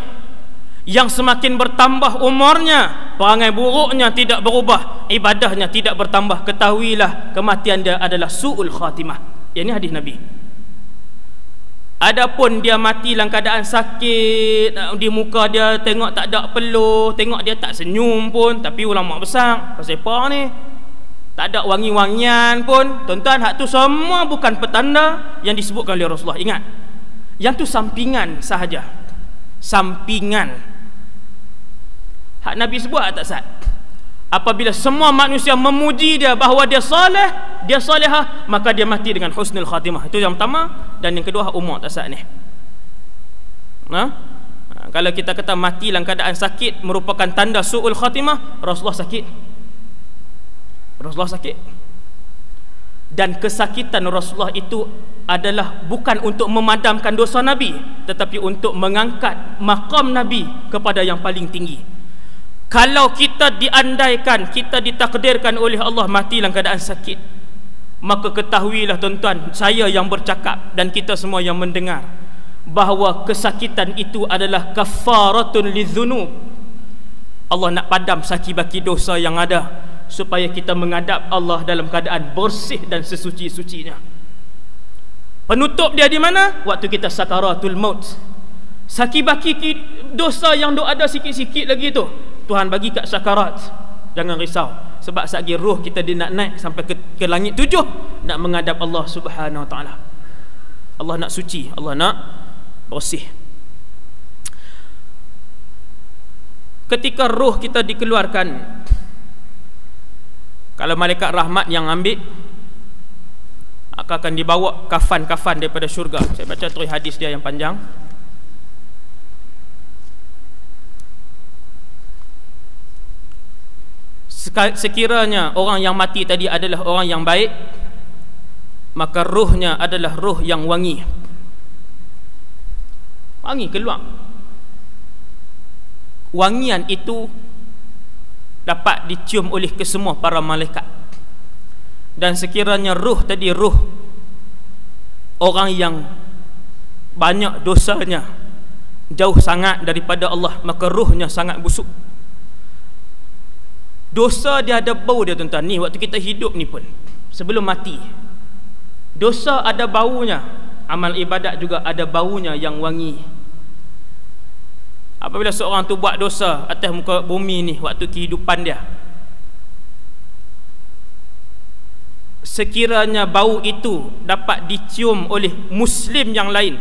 yang semakin bertambah umurnya, perangai buruknya tidak berubah, ibadahnya tidak bertambah, ketahuilah kematian dia adalah su'ul khatimah. Yang ni hadis Nabi. Adapun dia mati dalam keadaan sakit, di muka dia tengok tak ada peluh, tengok dia tak senyum pun, tapi ulama besar pasal apa ni, tak ada wangi-wangian pun, tuan-tuan, hak tu semua bukan petanda yang disebutkan oleh Rasulullah. Ingat, yang tu sampingan sahaja, sampingan. Hak Nabi sebut tak sah. Apabila semua manusia memuji dia bahawa dia soleh, dia solehah, maka dia mati dengan husnul khatimah. Itu yang pertama. Dan yang kedua, umur tak sah ni. Kalau kita kata mati dalam keadaan sakit merupakan tanda su'ul khatimah, Rasulullah sakit. Rasulullah sakit. Dan kesakitan Rasulullah itu adalah bukan untuk memadamkan dosa Nabi, tetapi untuk mengangkat maqam Nabi kepada yang paling tinggi. Kalau kita diandaikan, kita ditakdirkan oleh Allah mati dalam keadaan sakit, maka ketahuilah tuan-tuan, saya yang bercakap dan kita semua yang mendengar, bahawa kesakitan itu adalah kafaratun lidzunub. Allah nak padam saki-baki dosa yang ada, supaya kita menghadap Allah dalam keadaan bersih dan sesuci-sucinya. Penutup dia di mana? Waktu kita sakaratul maut. Saki-baki dosa yang ada sikit-sikit lagi tu, Tuhan bagi kat sakarat. Jangan risau, sebab satgi roh kita dia nak naik sampai ke langit 7, nak menghadap Allah Subhanahu Wa Taala. Allah nak suci, Allah nak bersih. Ketika roh kita dikeluarkan, kalau malaikat rahmat yang ambil, akan dibawa kafan-kafan daripada syurga. Saya baca terus hadis dia yang panjang. Sekiranya orang yang mati tadi adalah orang yang baik, maka ruhnya adalah ruh yang wangi. Wangi keluar. Wangian itu dapat dicium oleh kesemua para malaikat. Dan sekiranya ruh tadi ruh orang yang banyak dosanya, jauh sangat daripada Allah, maka ruhnya sangat busuk. Dosa dia ada bau dia, tuan-tuan. Ni waktu kita hidup ni pun, sebelum mati, dosa ada baunya. Amal ibadat juga ada baunya yang wangi. Apabila seorang tu buat dosa atas muka bumi ni, waktu kehidupan dia, sekiranya bau itu dapat dicium oleh muslim yang lain,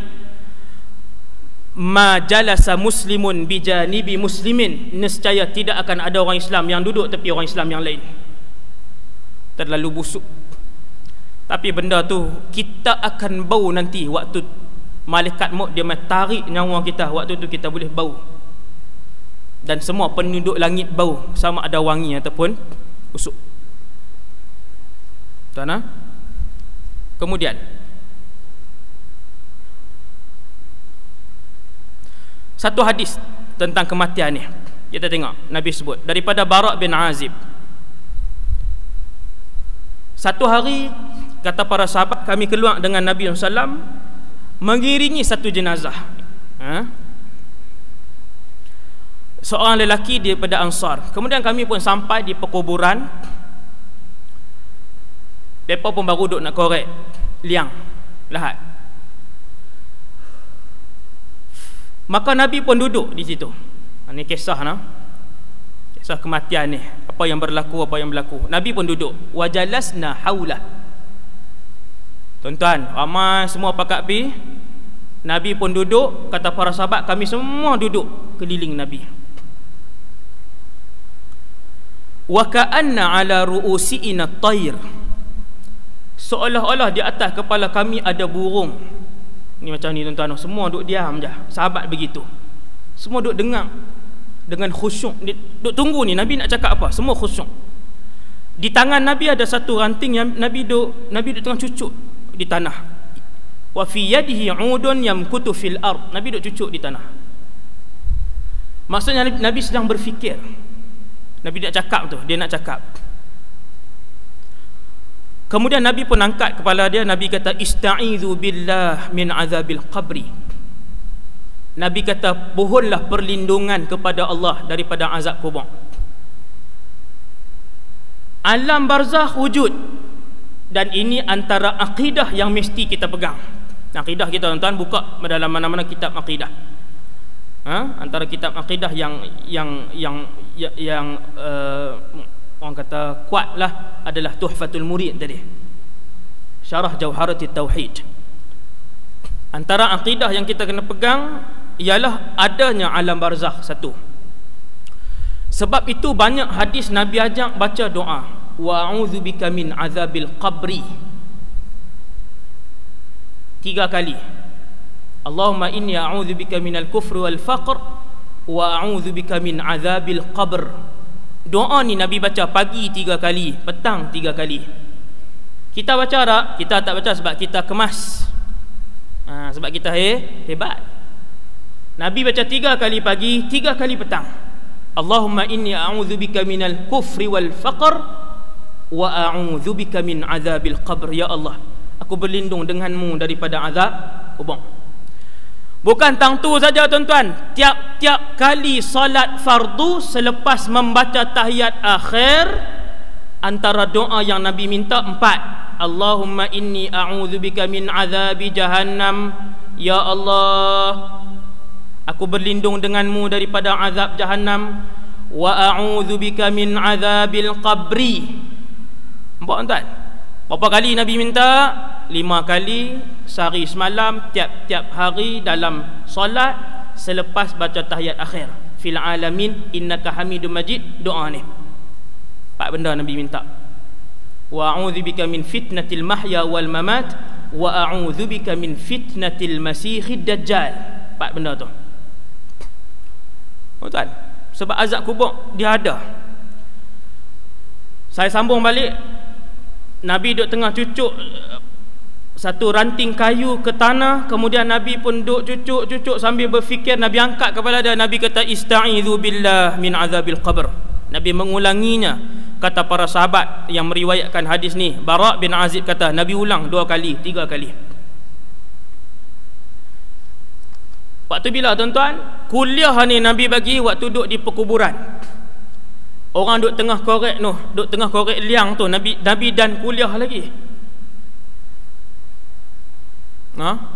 ma jalasa muslimun bijanibi muslimin, nescaya tidak akan ada orang Islam yang duduk tepi orang Islam yang lain. Terlalu busuk. Tapi benda tu kita akan bau nanti waktu malaikat maut dia tarik nyawa kita. Waktu tu kita boleh bau. Dan semua penduduk langit bau, sama ada wangi ataupun busuk. Tuan, kemudian satu hadis tentang kematian ni, kita tengok Nabi sebut daripada Bara' bin Azib. Satu hari, kata para sahabat, kami keluar dengan Nabi SAW mengiringi satu jenazah. Seorang lelaki daripada Ansar. Kemudian kami pun sampai di perkuburan. Mereka pun baru duduk nak korek liang lahat. Maka Nabi pun duduk di situ. Ini kisah kisah kematian ni, apa yang berlaku. Nabi pun duduk. Wajalasna haulah. Tuan-tuan, ramai semua pakat pi. Nabi pun duduk. Kata para sahabat, kami semua duduk keliling Nabi. Wa ka'anna ala ru'usiina at-tayr, seolah-olah di atas kepala kami ada burung. Ni macam ni, tuan-tuan, semua duduk diam je. Sahabat begitu, semua duduk dengar dengan khusyuk. Duduk tunggu ni Nabi nak cakap apa, semua khusyuk. Di tangan Nabi ada satu ranting yang Nabi duduk tengah cucuk di tanah. Wa fi yadihi 'udun yamkutu fil ard, Nabi duduk cucuk di tanah. Maksudnya Nabi sedang berfikir. Nabi nak cakap tu, dia nak cakap. Kemudian Nabi pun angkat kepala dia. Nabi kata, ista'idhu billah min azabil qabri. Nabi kata, pohonlah perlindungan kepada Allah daripada azab kubur. Alam barzakh wujud, dan ini antara akidah yang mesti kita pegang. Akidah kita, tuan-tuan, buka dalam mana-mana kitab akidah. Antara kitab akidah yang orang kata kuatlah adalah Tuhfatul Murid tadi, Syarah Jauharatit Tauhid. Antara akidah yang kita kena pegang ialah adanya alam barzakh satu. Sebab itu banyak hadis Nabi ajak baca doa, wa a'udzubika min azabil qabri, 3 kali. Allahumma inni a'udzubika minal kufri wal faqr wa a'udzubika min azabil qabr. Doa ni Nabi baca pagi 3 kali, petang 3 kali. Kita baca tak? Kita tak baca sebab kita kemas. Sebab kita hebat. Nabi baca 3 kali pagi, 3 kali petang. Allahumma inni a'udzubika minal kufri wal faqr wa a'udzubika min azabil qabr. Ya Allah, aku berlindung denganmu daripada azab kubur. Bukan tang tu saja, tuan-tuan. Tiap-tiap kali salat fardu selepas membaca tahiyat akhir, antara doa yang Nabi minta 4. Allahumma inni a'udzubika min azabi jahannam. Ya Allah, aku berlindung denganmu daripada azab jahannam. Wa a'udzubika min azabil qabri. Nampak, tuan-tuan? Berapa kali Nabi minta? 5 kali sehari semalam, tiap-tiap hari dalam solat selepas baca tahiyat akhir. Fil alamin innaka hamidum majid. Doa ni 4 benda Nabi minta. wa a'udzubika min fitnatil mahya wal mamat wa a'udzubika min fitnatil masiihid dajjal. 4 benda tu. Tuan, sebab azab kubur dia ada. Saya sambung balik, Nabi duduk tengah cucuk satu ranting kayu ke tanah, kemudian Nabi pun duduk cucuk sambil berfikir. Nabi angkat kepala dia, Nabi kata ista'idzu billah min azabil qabr. Nabi mengulanginya. Kata para sahabat yang meriwayatkan hadis ni, Bara' bin Azib kata Nabi ulang 2 kali, 3 kali. Waktu bila tuan-tuan? Kuliah ni Nabi bagi waktu duduk di perkuburan. Orang duduk tengah korek tu, duduk tengah korek liang tu, Nabi dan kuliah lagi.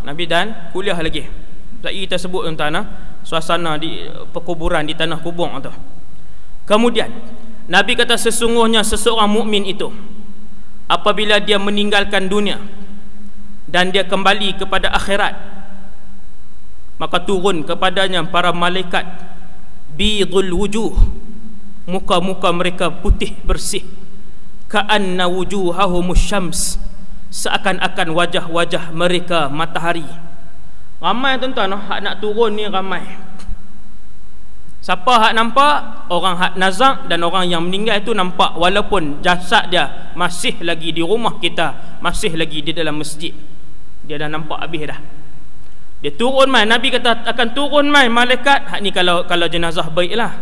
Nabi dan kuliah lagi. Tadi kita sebut tuan-tuan, suasana di perkuburan, di tanah kubur tu. Kemudian Nabi kata sesungguhnya seseorang mukmin itu apabila dia meninggalkan dunia dan dia kembali kepada akhirat, maka turun kepadanya para malaikat bidul wujuh, muka-muka mereka putih bersih, ka'anna wujuhahumus syams, seakan-akan wajah-wajah mereka matahari. Ramai tuan-tuan, hak nak turun ni ramai. Siapa hak nampak? Orang hak nazak dan orang yang meninggal itu nampak, walaupun jasad dia masih lagi di rumah kita, masih lagi di dalam masjid. Dia dah nampak habis dah. Dia turun mai, Nabi kata akan turun mai malaikat. Hak ni kalau jenazah baiklah.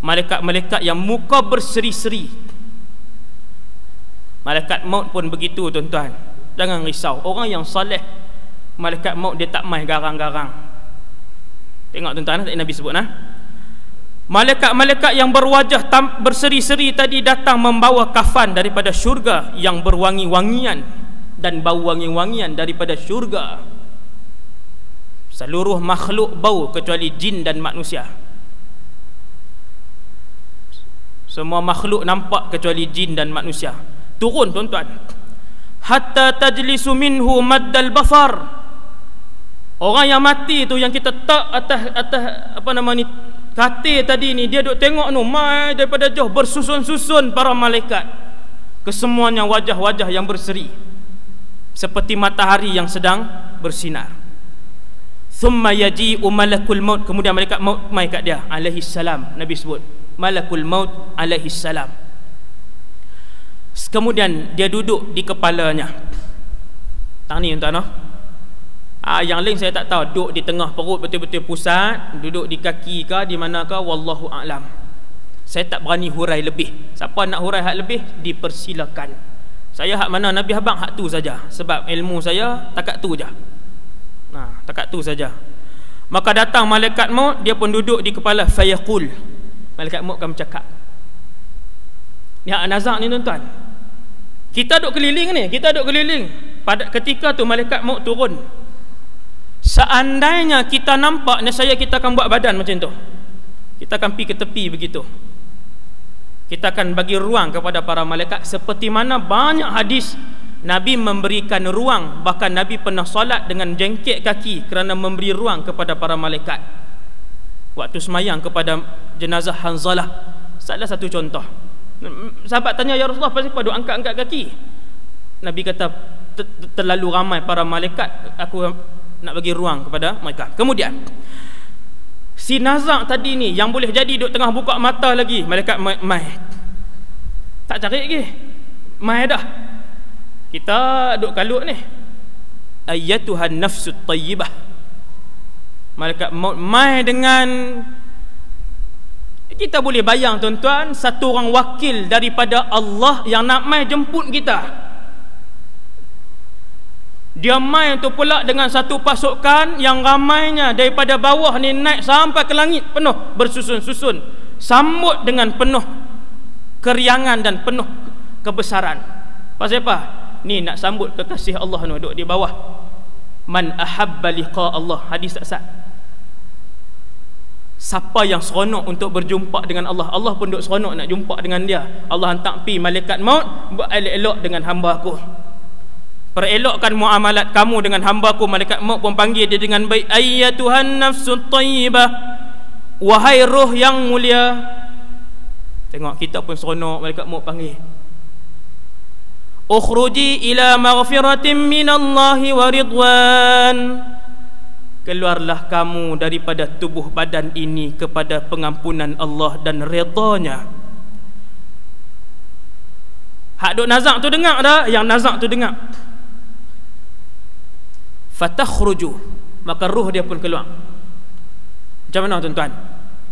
Malaikat-malaikat yang muka berseri-seri. Malaikat maut pun begitu tuan-tuan. Jangan risau. Orang yang soleh, malaikat maut dia tak mai garang-garang. Tengok tuan-tuan, tadi Nabi sebut malaikat-malaikat yang berwajah berseri-seri tadi datang membawa kafan daripada syurga yang berwangi-wangian dan bau wangi-wangian daripada syurga. Seluruh makhluk bau kecuali jin dan manusia. Semua makhluk nampak kecuali jin dan manusia. Turun tuan-tuan. Hatta tajlisu minhu maddal basar. Orang yang mati tu, yang kita tak atas apa nama ni, katil tadi ni, dia duk tengok tu mai daripada jauh bersusun-susun para malaikat. Kesemuanya wajah-wajah yang berseri seperti matahari yang sedang bersinar. Thumma yaji'u malakul maut, kemudian malaikat maut mai kat dia alaihi salam. Nabi sebut malakul maut alaihi salam. Kemudian dia duduk di kepalanya. Tang ni tuan-tuan. Yang lain saya tak tahu, duduk di tengah perut betul-betul pusat, duduk di kaki ke di manakah, wallahu a'lam. Saya tak berani hurai lebih. Siapa nak hurai hak lebih dipersilakan. Saya hak mana Nabi habang hak tu saja, sebab ilmu saya takat tu je. Takat tu saja. Maka datang malaikat maut, dia pun duduk di kepala, fayaqul. Malaikat maut akan bercakap. Ni hak nazak ni tuan-tuan. Kita duduk keliling ni, pada ketika tu malaikat maut turun. Seandainya kita nampak, nescaya kita akan buat badan macam tu. Kita akan pergi ke tepi begitu. Kita akan bagi ruang kepada para malaikat, seperti mana banyak hadis Nabi memberikan ruang. Bahkan Nabi pernah solat dengan jengkek kaki kerana memberi ruang kepada para malaikat waktu semayang kepada jenazah Hanzalah. Salah satu contoh. Sahabat tanya, ya Rasulullah, pasal apa duk angkat-angkat kaki? Nabi kata terlalu ramai para malaikat, aku nak bagi ruang kepada mereka. Kemudian si nazak tadi ni yang boleh jadi duk tengah buka mata lagi, malaikat mai. Tak cari lagi, mai dah. Kita duk kalut ni. Ayyatuhan nafsut tayyibah. Malaikat maut mai dengan, kita boleh bayang tuan-tuan, satu orang wakil daripada Allah yang nak mai jemput kita. Dia mai tu pula dengan satu pasukan yang ramainya daripada bawah ni naik sampai ke langit penuh, bersusun-susun, sambut dengan penuh keriangan dan penuh kebesaran. Pasal apa? Ni nak sambut kekasih Allah ni duduk di bawah. Man ahabba liqa Allah, hadis tak sah. Siapa yang seronok untuk berjumpa dengan Allah, Allah pun duk seronok nak jumpa dengan dia. Allah hantar pi malaikat maut, buat elok-elok dengan hamba aku. Perelokkan muamalat kamu dengan hamba aku. Malaikat maut pun panggil dia dengan baik. Ayyatuhan nafsut tayyibah, wahai roh yang mulia. Tengok, kita pun seronok malaikat maut panggil. ukhruji ila maghfiratin minallahi wa ridwan, keluarlah kamu daripada tubuh badan ini kepada pengampunan Allah dan redanya. Hak duk nazak tu dengar dah, yang nazak tu dengar. Fatakhruju, maka ruh dia pun keluar. Macam mana tuan-tuan?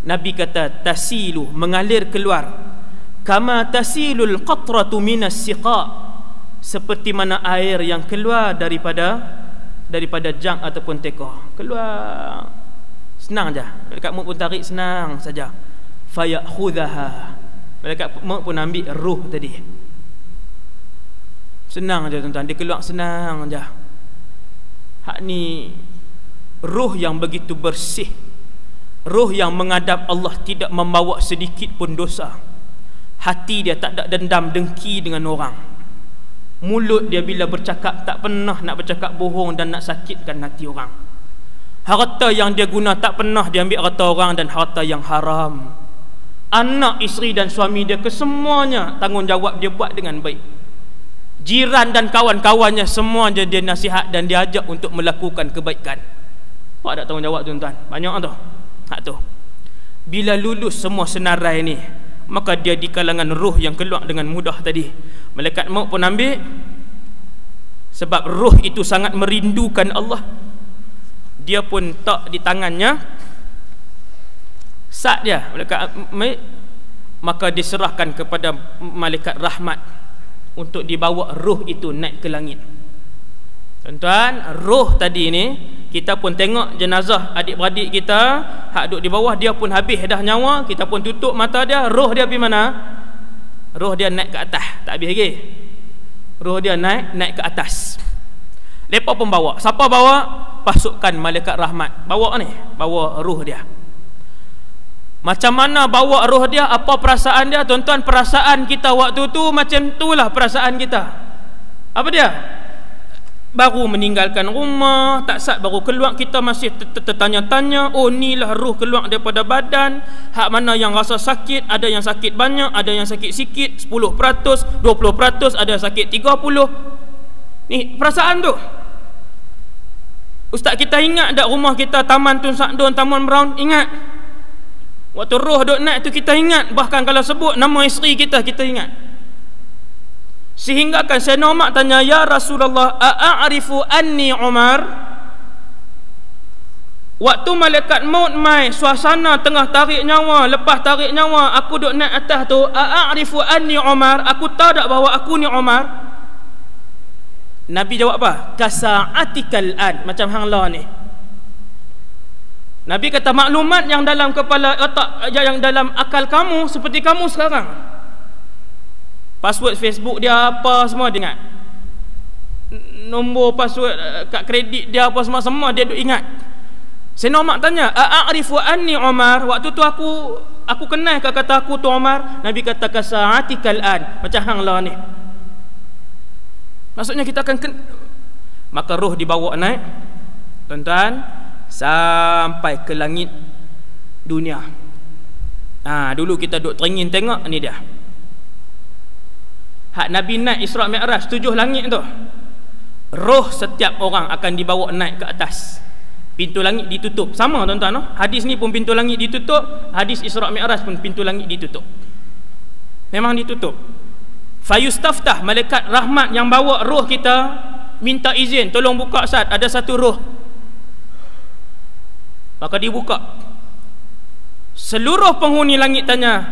Nabi kata tasilu, mengalir keluar, kama tasilul qatratu minas siqa, seperti mana air yang keluar daripada jang ataupun teko. Keluar senang je, malaikat maut pun tarik senang saja. Fayakhudhaha, malaikat maut pun ambil ruh tadi. Senang je tuan-tuan, dia keluar senang je. Hak ni ruh yang begitu bersih, ruh yang menghadap Allah, tidak membawa sedikit pun dosa. Hati dia tak ada dendam dengki dengan orang. Mulut dia bila bercakap tak pernah nak bercakap bohong dan nak sakitkan hati orang. Harta yang dia guna tak pernah dia ambil harta orang dan harta yang haram. Anak, isteri dan suami dia, kesemuanya tanggungjawab dia buat dengan baik. Jiran dan kawan-kawannya semua dia nasihat dan dia ajak untuk melakukan kebaikan. Apa ada tanggungjawab tuan-tuan? Banyak tu. Hak tu. Bila lulus semua senarai ni, maka dia di kalangan ruh yang keluar dengan mudah tadi. Malaikat maut pun ambil, sebab ruh itu sangat merindukan Allah. Dia pun tak di tangannya, sat dia malaikat maut, maka diserahkan kepada malaikat rahmat untuk dibawa ruh itu naik ke langit. Tuan-tuan, ruh tadi ni kita pun tengok jenazah adik-beradik kita hak duduk di bawah, dia pun habis dah nyawa, kita pun tutup mata dia, roh dia pergi mana? Roh dia naik ke atas, tak habis lagi. Roh dia naik ke atas. Lepas pun bawa, siapa bawa? Pasukan malaikat rahmat bawa ni, bawa ruh dia. Macam mana bawa roh dia, apa perasaan dia? Tuan-tuan, perasaan kita waktu tu macam itulah perasaan kita. Apa dia? Baru meninggalkan rumah, tak sat baru keluar, kita masih tertanya-tanya, oh inilah ruh keluar daripada badan. Hak mana yang rasa sakit, ada yang sakit banyak, ada yang sakit sikit, 10%, 20%, ada yang sakit 30%. Ni perasaan tu. Ustaz, kita ingat tak rumah kita Taman Tun Sakdun, Taman Brown? Ingat. Waktu roh duk naik tu kita ingat. Bahkan kalau sebut nama isteri kita, kita ingat. Sehingga kan Sayyidina Umar tanya, ya Rasulullah, a'arifu anni Umar? Waktu malaikat maut mai, suasana tengah tarik nyawa, lepas tarik nyawa, aku duk naik atas tu, a'arifu anni Umar? Aku tahu tak bahawa aku ni Umar? Nabi jawab apa? Kasa'atikal an, macam hang la ni. Nabi kata maklumat yang dalam kepala otak, yang dalam akal kamu seperti kamu sekarang. Password Facebook dia apa semua dia ingat. Nombor password kad kredit dia apa semua dia duk ingat. Sayyidina Umar tanya, a'arifu anni Umar? Waktu tu aku kenal ke kata aku tu Umar? Nabi kata kasa'atikal an, macam hang lah ni. Maksudnya kita akan maka roh dibawa naik, tuan-tuan, sampai ke langit dunia. Dulu kita duk teringin tengok ni dia. Hak Nabi naik Isra Mi'raj 7 langit tu, roh setiap orang akan dibawa naik ke atas. Pintu langit ditutup. Sama tuan-tuan, no? Hadis ni pun pintu langit ditutup, hadis Isra Mi'raj pun pintu langit ditutup. Memang ditutup. Fayustaftah, malaikat rahmat yang bawa roh kita minta izin, tolong buka Ustaz, ada satu roh. Maka dibuka. Seluruh penghuni langit tanya,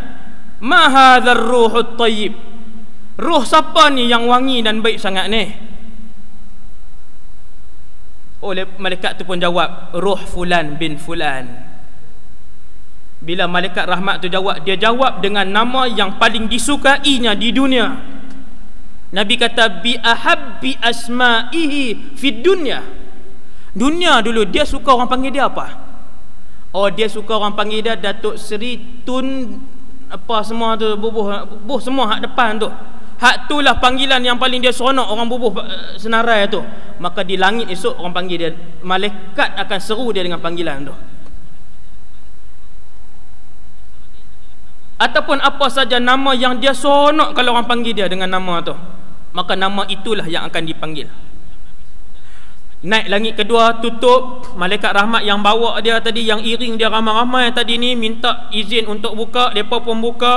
ma hadzal ruhut thayyib? Roh siapa ni yang wangi dan baik sangat ni? Oleh malaikat tu pun jawab, roh fulan bin fulan. Bila malaikat rahmat tu jawab, dia jawab dengan nama yang paling disukainya di dunia. Nabi kata bi ahabbi asma'ihi fid dunya. Dunia dulu dia suka orang panggil dia apa? Oh, dia suka orang panggil dia Datuk Seri Tun apa semua tu, bubuh semua hak depan tu. Hak itulah panggilan yang paling dia seronok orang bubuh senarai tu. Maka di langit esok orang panggil dia, malaikat akan seru dia dengan panggilan tu. Ataupun apa saja nama yang dia seronok kalau orang panggil dia dengan nama tu, maka nama itulah yang akan dipanggil. Naik langit kedua, tutup. Malaikat rahmat yang bawa dia tadi, yang iring dia ramai-ramai tadi ni, minta izin untuk buka. Mereka pun buka.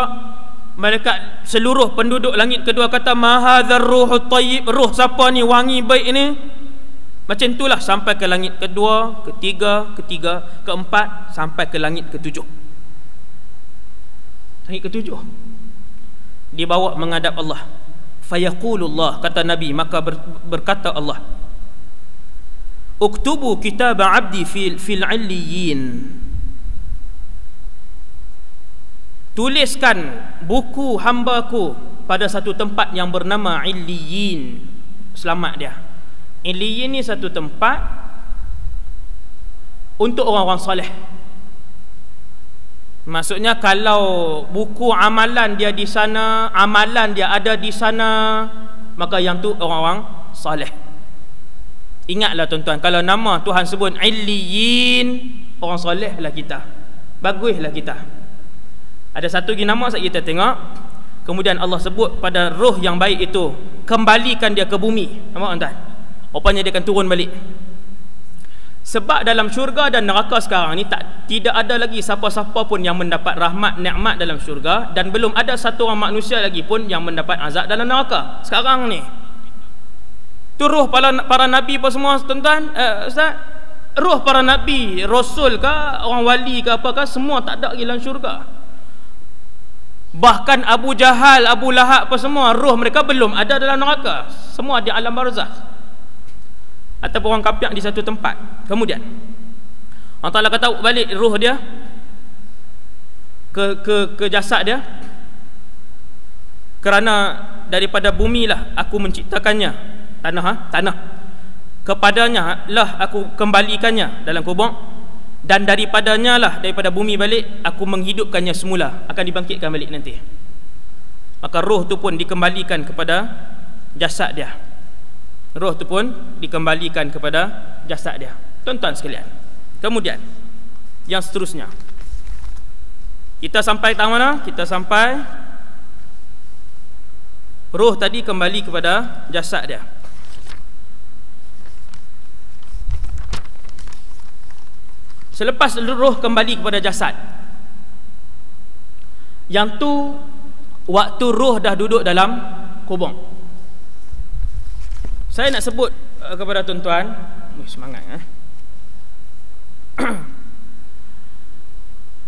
Malaikat seluruh penduduk langit kedua kata, ma hadzal ruhut tayyib, ruh siapa ni, wangi baik ni. Macam itulah sampai ke langit kedua, ketiga, keempat, sampai ke langit ketujuh. Langit ketujuh dibawa menghadap Allah. Fayaqulullah, kata Nabi, maka berkata Allah, uktubu kitab abdi fil illiyin, tuliskan buku hambaku pada satu tempat yang bernama Illiyin. Selamat dia. Illiyin ni satu tempat untuk orang-orang soleh. Maksudnya kalau buku amalan dia di sana, amalan dia ada di sana, maka yang tu orang-orang soleh. Ingatlah tuan-tuan, kalau nama Tuhan sebut Illiyin, orang soleh lah kita, baguslah kita. Ada satu lagi nama saya kita tengok, kemudian Allah sebut pada roh yang baik itu, kembalikan dia ke bumi. Nampak tuan-tuan? Rupanya dia akan turun balik. Sebab dalam syurga dan neraka sekarang ni tidak ada lagi siapa-siapa pun yang mendapat rahmat, nikmat dalam syurga, dan belum ada satu orang manusia lagi pun yang mendapat azab dalam neraka sekarang ni. Tu roh para nabi apa semua tuan-tuan, Ustaz, roh para nabi, rasul ke, orang wali ke apakah, semua tak ada lagi dalam syurga. Bahkan Abu Jahal, Abu Lahab apa semua, roh mereka belum ada dalam neraka, semua di alam barzakh ataupun orang kafir di satu tempat. Kemudian Allah Ta'ala kata balik roh dia ke jasad dia, kerana daripada bumi lah aku menciptakannya, tanah kepadanya lah aku kembalikannya dalam kubur, dan daripadanya lah, daripada bumi balik aku menghidupkannya semula, akan dibangkitkan balik nanti. Maka roh tu pun dikembalikan kepada jasad dia, roh tu pun dikembalikan kepada jasad dia, tuan-tuan sekalian. Kemudian yang seterusnya, kita sampai tahap mana? Kita sampai roh tadi kembali kepada jasad dia. Selepas roh kembali kepada jasad, yang tu waktu roh dah duduk dalam kubur. Saya nak sebut kepada tuan-tuan, semangat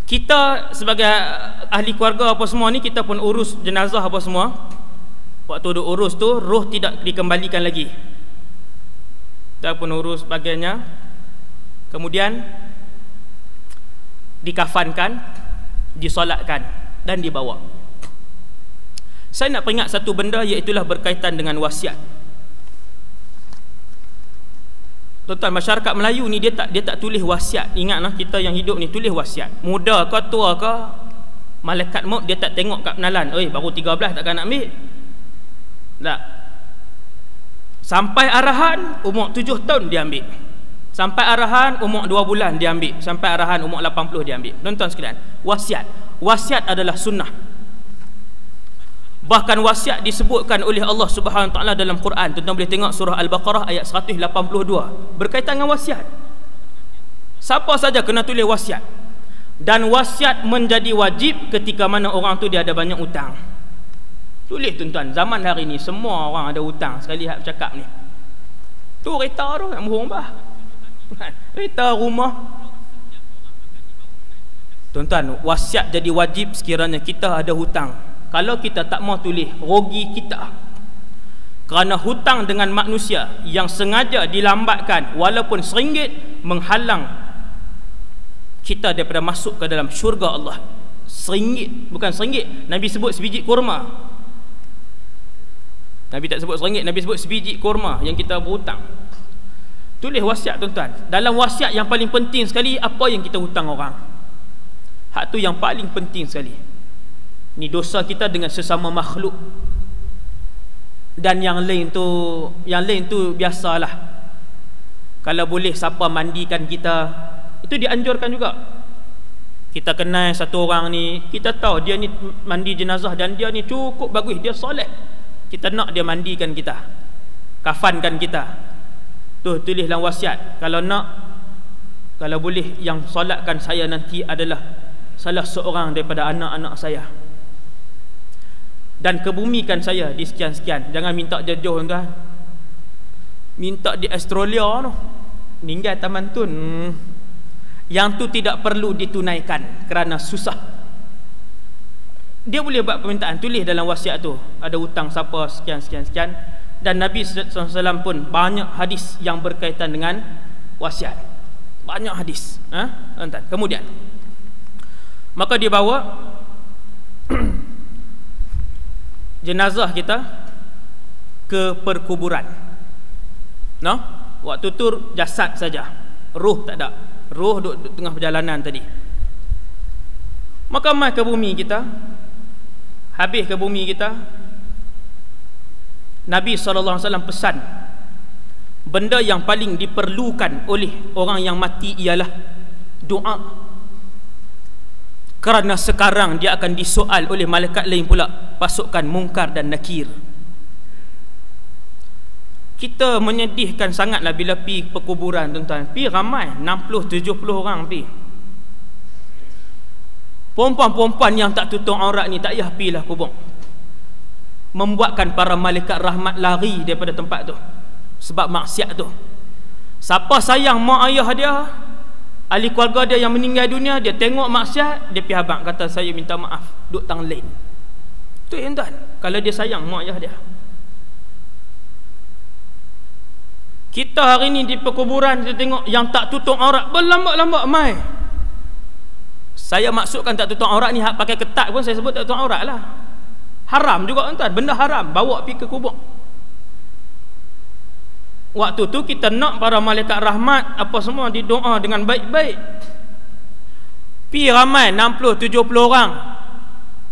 kita sebagai ahli keluarga apa semua ni, kita pun urus jenazah apa semua. Waktu duk urus tu, roh tidak dikembalikan lagi, kita pun urus bagiannya. Kemudian dikafankan, disolatkan dan dibawa. Saya nak peringat satu benda, iaitulah berkaitan dengan wasiat. Tuan-tuan, masyarakat Melayu ni dia tak tulis wasiat. Ingatlah, kita yang hidup ni tulis wasiat. Muda ke tua ke, malaikat maut dia tak tengok kat penalan, baru 13 takkan nak ambil. Tak. Sampai arahan umur 7 tahun dia ambil. Sampai arahan umur 2 bulan dia ambil. Sampai arahan umur 80 dia ambil. Tuan-tuan sekalian, wasiat adalah sunnah. Bahkan wasiat disebutkan oleh Allah Subhanahu Wa Taala dalam Quran. Tuan-tuan boleh tengok surah Al-Baqarah ayat 182 berkaitan dengan wasiat. Siapa saja kena tulis wasiat. Dan wasiat menjadi wajib ketika mana orang tu dia ada banyak hutang. Tulis tuan-tuan, zaman hari ni semua orang ada hutang. Sekali hak bercakap ni, tu kereta tu nak mohong bah, kereta, rumah. Tuan-tuan, wasiat jadi wajib sekiranya kita ada hutang. Kalau kita tak mau tulis, rugi kita. Kerana hutang dengan manusia yang sengaja dilambatkan walaupun RM1 menghalang kita daripada masuk ke dalam syurga Allah. RM1, bukan RM1. Nabi sebut sebiji kurma. Nabi tak sebut RM1, Nabi sebut sebiji kurma yang kita berhutang. Tulis wasiat tuan-tuan. Dalam wasiat yang paling penting sekali, apa yang kita hutang orang. Hak tu yang paling penting sekali. Ni dosa kita dengan sesama makhluk. Dan yang lain tu biasalah. Kalau boleh siapa mandikan kita, itu dianjurkan juga. Kita kenal satu orang ni, kita tahu dia ni mandi jenazah dan dia ni cukup bagus, dia soleh. kita nak dia mandikan kita, kafankan kita. Tulis dalam wasiat, kalau nak, kalau boleh yang solatkan saya nanti adalah salah seorang daripada anak-anak saya, dan kebumikan saya di sekian-sekian. Jangan minta jauh tuan, minta di Australia tu, meninggal taman tun. Yang tu tidak perlu ditunaikan kerana susah. Dia boleh buat permintaan, tulis dalam wasiat tu, ada hutang siapa sekian. Dan Nabi SAW pun banyak hadis yang berkaitan dengan wasiat, banyak hadis. Kemudian maka dia bawa jenazah kita ke perkuburan. Waktu tu jasad saja, ruh tak ada. Ruh duduk tengah perjalanan tadi. Maka mai ke bumi kita, habis ke bumi kita, Nabi SAW pesan, benda yang paling diperlukan oleh orang yang mati ialah doa. Kerana sekarang dia akan disoal oleh malaikat lain pula, pasukan Munkar dan Nakir. Kita menyedihkan sangatlah bila pi perkuburan tuan-tuan. Pi ramai, 60-70 orang pi. Perempuan-perempuan yang tak tutup aurat ni tak payah pilah kubur. Membuatkan para malaikat rahmat lari daripada tempat tu sebab maksiat tu. Siapa sayang mak ayah dia, ahli keluarga dia yang meninggal dunia, dia tengok maksiat, dia pi habaq kata saya minta maaf, duk tang lain. Tu tuan, kalau dia sayang mak ayah dia. Kita hari ni di perkuburan, kita tengok yang tak tutup aurat berlambak-lambak mai. Saya maksudkan tak tutup aurat ni, hak pakai ketat pun saya sebut tak tutup aurat lah. Haram juga tuan, benda haram bawa pergi ke kubur. Waktu tu kita nak para malaikat rahmat apa semua didoa dengan baik-baik. Pi ramai 60-70 orang.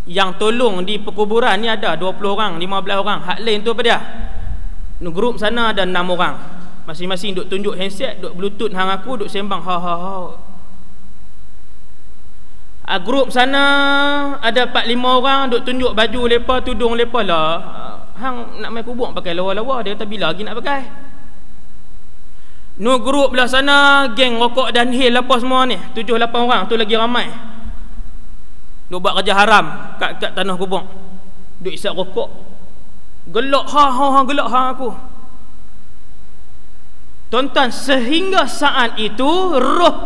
Yang tolong di perkuburan ni ada 20 orang, 15 orang. Hak lain tu apa dia? Grup sana ada 6 orang. Masing-masing duk tunjuk handset, duk bluetooth hang aku, duk sembang ha. Grup sana ada 4-5 orang duk tunjuk baju lepa, tudung lepa lah. Hang nak main kubur pakai lawa-lawa, dia kata bila lagi nak pakai. No grup belah sana geng rokok dan hil apa semua ni, 7-8 orang tu lagi ramai. Duk buat kerja haram kat tanah kubur. Duk isap rokok. Gelak gelak aku. Tuan-tuan, sehingga saat itu roh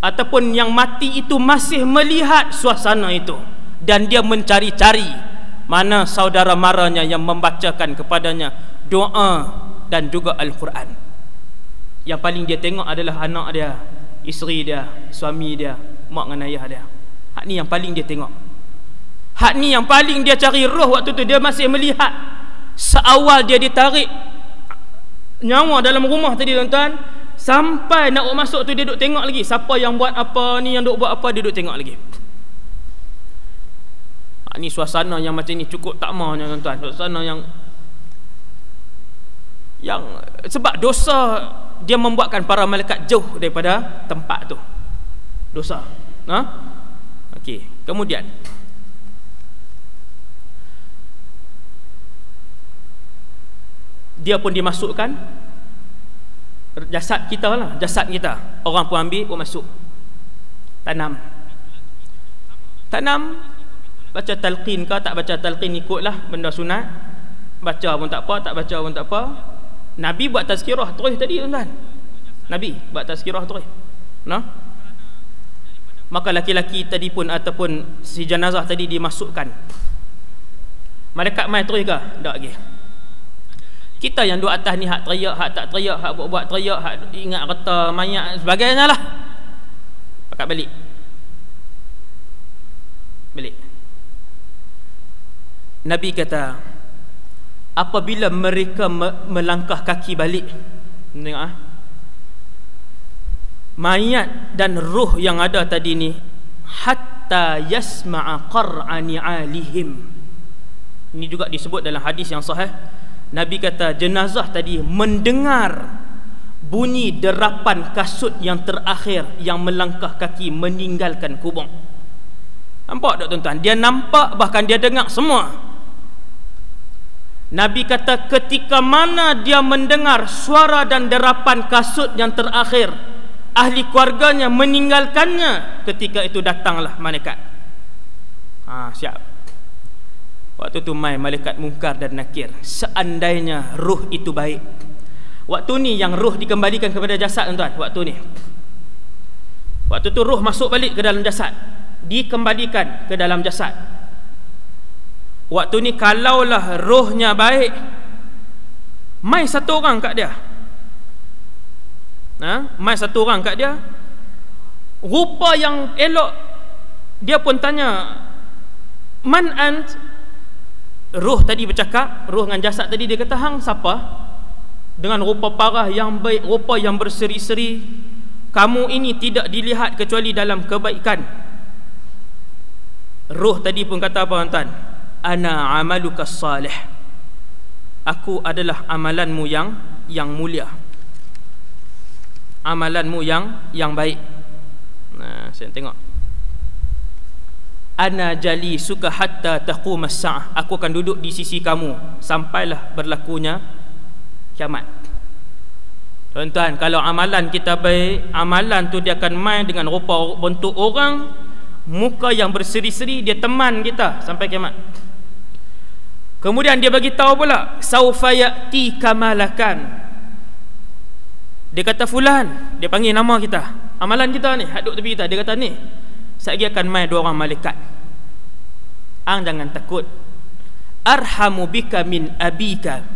ataupun yang mati itu masih melihat suasana itu, dan dia mencari-cari mana saudara maranya yang membacakan kepadanya doa dan juga Al-Quran. Yang paling dia tengok adalah anak dia, isteri dia, suami dia, mak dan ayah dia. Hak ni yang paling dia tengok. Hak ni yang paling dia cari roh waktu tu. Dia masih melihat seawal dia ditarik nyawa dalam rumah tadi tuan-tuan, sampai nak masuk tu dia duk tengok lagi siapa yang buat apa ni, yang duk buat apa, dia duk tengok lagi. Ni suasana yang macam ni cukup tak mahnya tuan-tuan. Suasana yang sebab dosa dia membuatkan para malaikat jauh daripada tempat tu. Dosa. Okey, kemudian dia pun dimasukkan jasad kita lah, jasad kita. Orang pun ambil, pun masuk. Tanam. Baca talqin ke tak baca talqin, ikutlah benda sunat. Baca pun tak apa, tak baca pun tak apa. Nabi buat tazkirah terus tadi tuan-tuan. Nabi buat tazkirah terus. Maka laki-laki tadi pun ataupun si jenazah tadi dimasukkan. Malaikat mai terus ke? Tak lagi. Kita yang duduk atas ni hak teriak, hak tak teriak, hak buat teriak, hak ingat kata mayat sebagainya lah. Pakat balik. Nabi kata, apabila mereka melangkah kaki balik, tengok mayat dan ruh yang ada tadi ni, hatta yasma'a qar'ani alihim. Ini juga disebut dalam hadis yang sahih. Nabi kata jenazah tadi mendengar bunyi derapan kasut yang terakhir yang melangkah kaki meninggalkan kubur. Nampak tak tuan-tuan? Dia nampak, bahkan dia dengar semua. Nabi kata ketika mana dia mendengar suara dan derapan kasut yang terakhir, ahli keluarganya meninggalkannya, ketika itu datanglah malaikat. Siap. Waktu tu mai malaikat Munkar dan Nakir. Seandainya ruh itu baik. Waktu ni yang ruh dikembalikan kepada jasad, tuan-tuan. Waktu ni. Waktu tu ruh masuk balik ke dalam jasad, dikembalikan ke dalam jasad. Waktu ni kalaulah rohnya baik, mai satu orang kat dia. Mai satu orang kat dia, rupa yang elok. Dia pun tanya, man ant? Roh tadi bercakap, roh dengan jasad tadi, dia kata, hang siapa? Dengan rupa parah yang baik, rupa yang berseri-seri, kamu ini tidak dilihat kecuali dalam kebaikan. Roh tadi pun kata apa, tuan-tuan? Ana amaluka salih. Aku adalah amalanmu yang mulia, amalanmu yang baik. Saya tengok. Ana jali suka hatta taqum as-sa'ah. Aku akan duduk di sisi kamu sampailah berlakunya kiamat. Tuan-tuan, kalau amalan kita baik, amalan tu dia akan main dengan rupa bentuk orang, muka yang berseri-seri, dia teman kita sampai kiamat. Kemudian dia bagi tahu pula, saufa ya'ti kamalakan. Dia kata fulan, dia panggil nama kita, amalan kita ni, haduk tepi kita. Dia kata ni, sekejap akan main dua orang malaikat. Jangan takut. Arhamu bika min abika.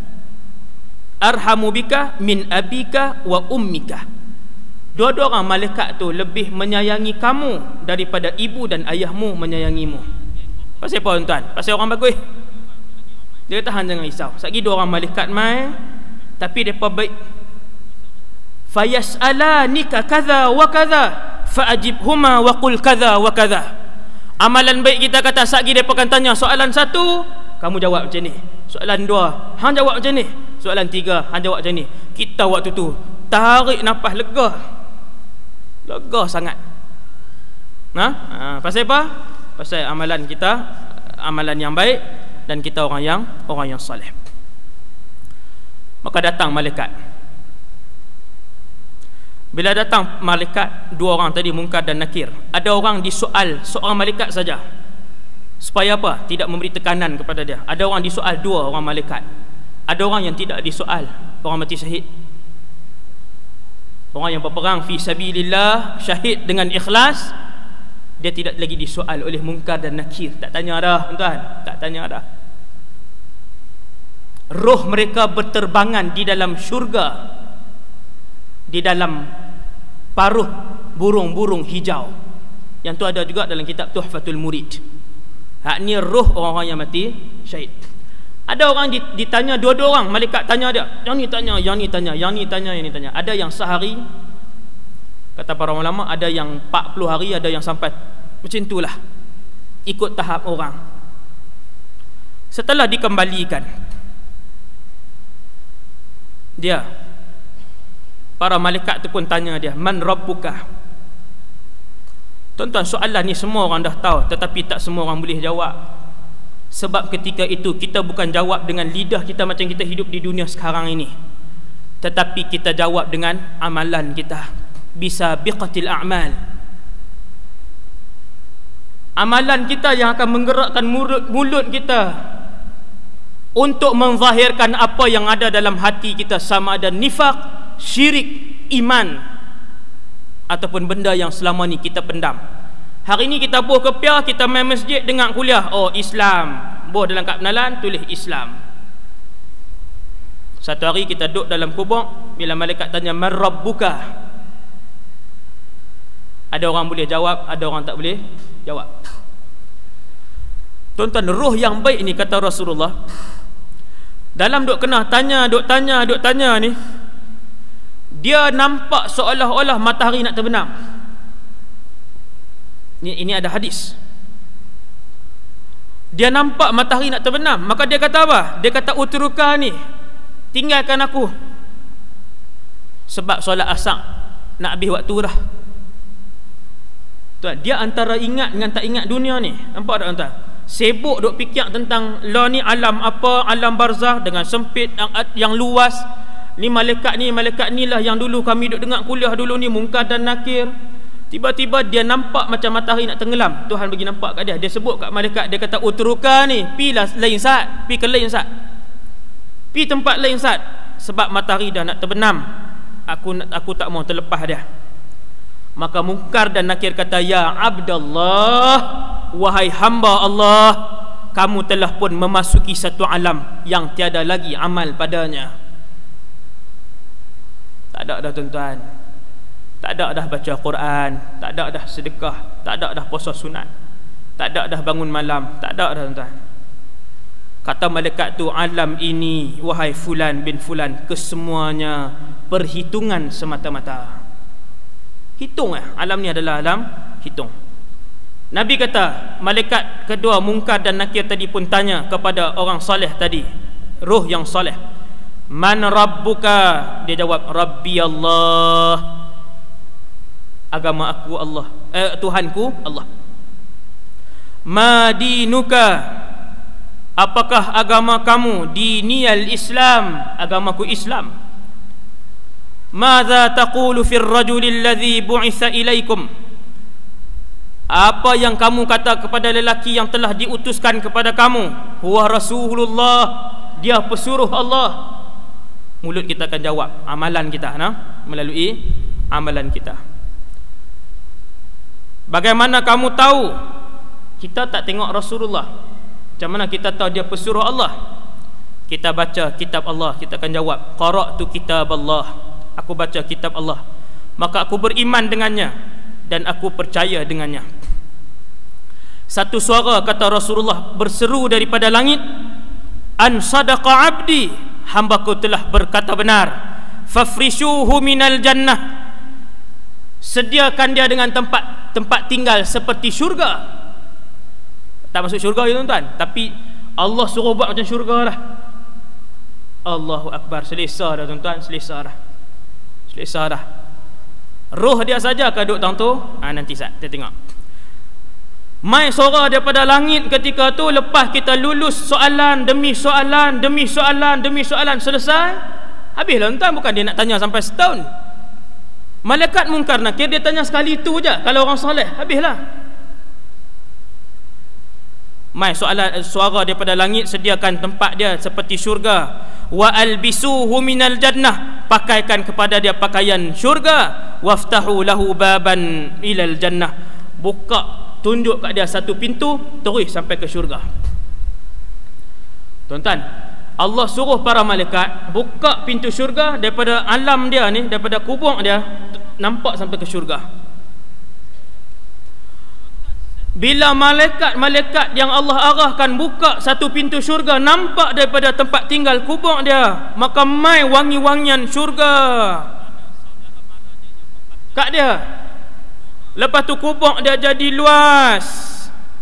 Arhamu bika min abika wa ummika. Dua-dua orang malaikat tu lebih menyayangi kamu daripada ibu dan ayahmu menyayangimu. Pasal apa, tuan-tuan? Pasal orang bagus. Dia kata hang jangan risau. Sekejap dua orang malaikat mai, tapi depa baik. Fayas'alanika kadza wa kadza fa'ajibhuma wa qul kadza wa kadza. Amalan baik kita kata, sekejap depa akan tanya soalan satu, kamu jawab macam ni. Soalan dua, hang jawab macam ni. Soalan tiga, hang jawab macam ni. Kita waktu tu tarik nafas lega. Lega sangat. Pasal apa? Pasal amalan kita, amalan yang baik, dan kita orang yang saleh. Maka datang malaikat. Bila datang malaikat, dua orang tadi, Munkar dan Nakir, ada orang disoal seorang malaikat saja. Supaya apa? Tidak memberi tekanan kepada dia. Ada orang disoal dua orang malaikat. Ada orang yang tidak disoal, orang mati syahid. Orang yang berperang fi sabilillah, syahid dengan ikhlas, dia tidak lagi disoal oleh Munkar dan Nakir. Tak tanya dah, tuan-tuan, tak tanya dah. Roh mereka berterbangan di dalam syurga, di dalam paruh burung-burung hijau. Yang tu ada juga dalam kitab Tuhfatul Murid. Hak ni roh orang-orang yang mati syahid. Ada orang ditanya, dua-dua orang malaikat tanya dia, yang ni tanya, yang ni tanya, yang ni tanya, yang ni tanya. Ada yang sehari, kata para ulama, ada yang 40 hari, ada yang sampai macam itulah, ikut tahap orang. Setelah dikembalikan, dia, para malaikat tu pun tanya dia, man rabbuka. Tuan-tuan, soalan ni semua orang dah tahu, tetapi tak semua orang boleh jawab. Sebab ketika itu kita bukan jawab dengan lidah kita macam kita hidup di dunia sekarang ini, tetapi kita jawab dengan amalan kita, bisabiqatil a'mal. Amalan kita yang akan menggerakkan mulut kita untuk menzahirkan apa yang ada dalam hati kita, sama ada nifaq, syirik, iman, ataupun benda yang selama ni kita pendam. Hari ni kita buh kepiah, kita main masjid dengar kuliah, oh Islam, buh dalam kad penalan tulis Islam. Satu hari kita duduk dalam kubur, bila malaikat tanya man rabbuka, ada orang boleh jawab, ada orang tak boleh jawab. Tuan-tuan, roh yang baik ni, kata Rasulullah, dalam duk kena tanya, duk tanya ni, dia nampak seolah-olah matahari nak terbenam. Ini ada hadis. Dia nampak matahari nak terbenam, maka dia kata apa? Dia kata utruka ni, tinggalkan aku, sebab solat asar nak habis waktu dah. Tuan, dia antara ingat dengan tak ingat dunia ni. Nampak tak, tuan? Sibuk duk fikir tentang lah ni alam apa, alam barzah dengan sempit yang luas. Ni malaikat ni lah yang dulu kami duk dengar kuliah dulu ni, Munkar dan Nakir. Tiba-tiba dia nampak macam matahari nak tenggelam. Tuhan bagi nampak kat dia. Dia sebut kat malaikat, dia kata utruka ni, pilah lain saat, pi ke lain saat, pi tempat lain saat, sebab matahari dah nak terbenam. Aku tak mau terlepas dia. Maka Munkar dan Nakir kata, ya Abdallah, wahai hamba Allah, kamu telah pun memasuki satu alam yang tiada lagi amal padanya. Tak ada dah tuan-tuan, tak ada dah baca Quran, tak ada dah sedekah, tak ada dah puasa sunat, tak ada dah bangun malam, tak ada dah tuan-tuan. Kata malaikat tu, alam ini wahai fulan bin fulan, kesemuanya perhitungan semata-mata. Hitung alam ni adalah alam hitung. Nabi kata, malaikat kedua Munkar dan Nakir tadi pun tanya kepada orang soleh tadi, roh yang soleh, man rabbuka? Dia jawab, Rabbi Allah, agama aku Allah, Tuhanku Allah. Ma dinuka? Apakah agama kamu? Diniyal Islam, agamaku Islam. Madza taqulu fir rajulil ladzi bu'itsa ilaikum? Apa yang kamu kata kepada lelaki yang telah diutuskan kepada kamu? Huwa Rasulullah, dia pesuruh Allah. Mulut kita akan jawab, amalan kita melalui amalan kita. Bagaimana kamu tahu? Kita tak tengok Rasulullah, macam mana kita tahu dia pesuruh Allah? Kita baca kitab Allah, kita akan jawab, qara'tu kitab Allah, aku baca kitab Allah, maka aku beriman dengannya dan aku percaya dengannya. Satu suara, kata Rasulullah, berseru daripada langit, an sadaqa abdi, hambaku telah berkata benar, fafrishuhu minal jannah, sediakan dia dengan tempat tinggal seperti syurga. Tak masuk syurga ya tuan-tuan, tapi Allah suruh buat macam syurga lah. Allahu Akbar, selesa dah tuan-tuan, selesa dah. Roh dia saja kaduk tang tu, nanti sat kita tengok. Mai suara daripada langit ketika tu, lepas kita lulus soalan demi soalan demi soalan demi soalan, selesai, habislah tuan-tuan. Bukan dia nak tanya sampai setahun. Malaikat Munkar Nakir dia tanya sekali tu je, kalau orang soleh, habislah. Mai suara daripada langit, sediakan tempat dia seperti syurga. Wa albisuhu minal jannah, pakaikan kepada dia pakaian syurga. Waftahu lahu baban ilal jannah, buka, tunjuk kat dia satu pintu, terus sampai ke syurga. Tuan-tuan, Allah suruh para malaikat buka pintu syurga daripada alam dia ni, daripada kubur dia, nampak sampai ke syurga. Bila malaikat yang Allah arahkan buka satu pintu syurga, nampak daripada tempat tinggal kubur dia, maka mai wangi-wangian syurga kat dia. Lepas tu kubur dia jadi luas,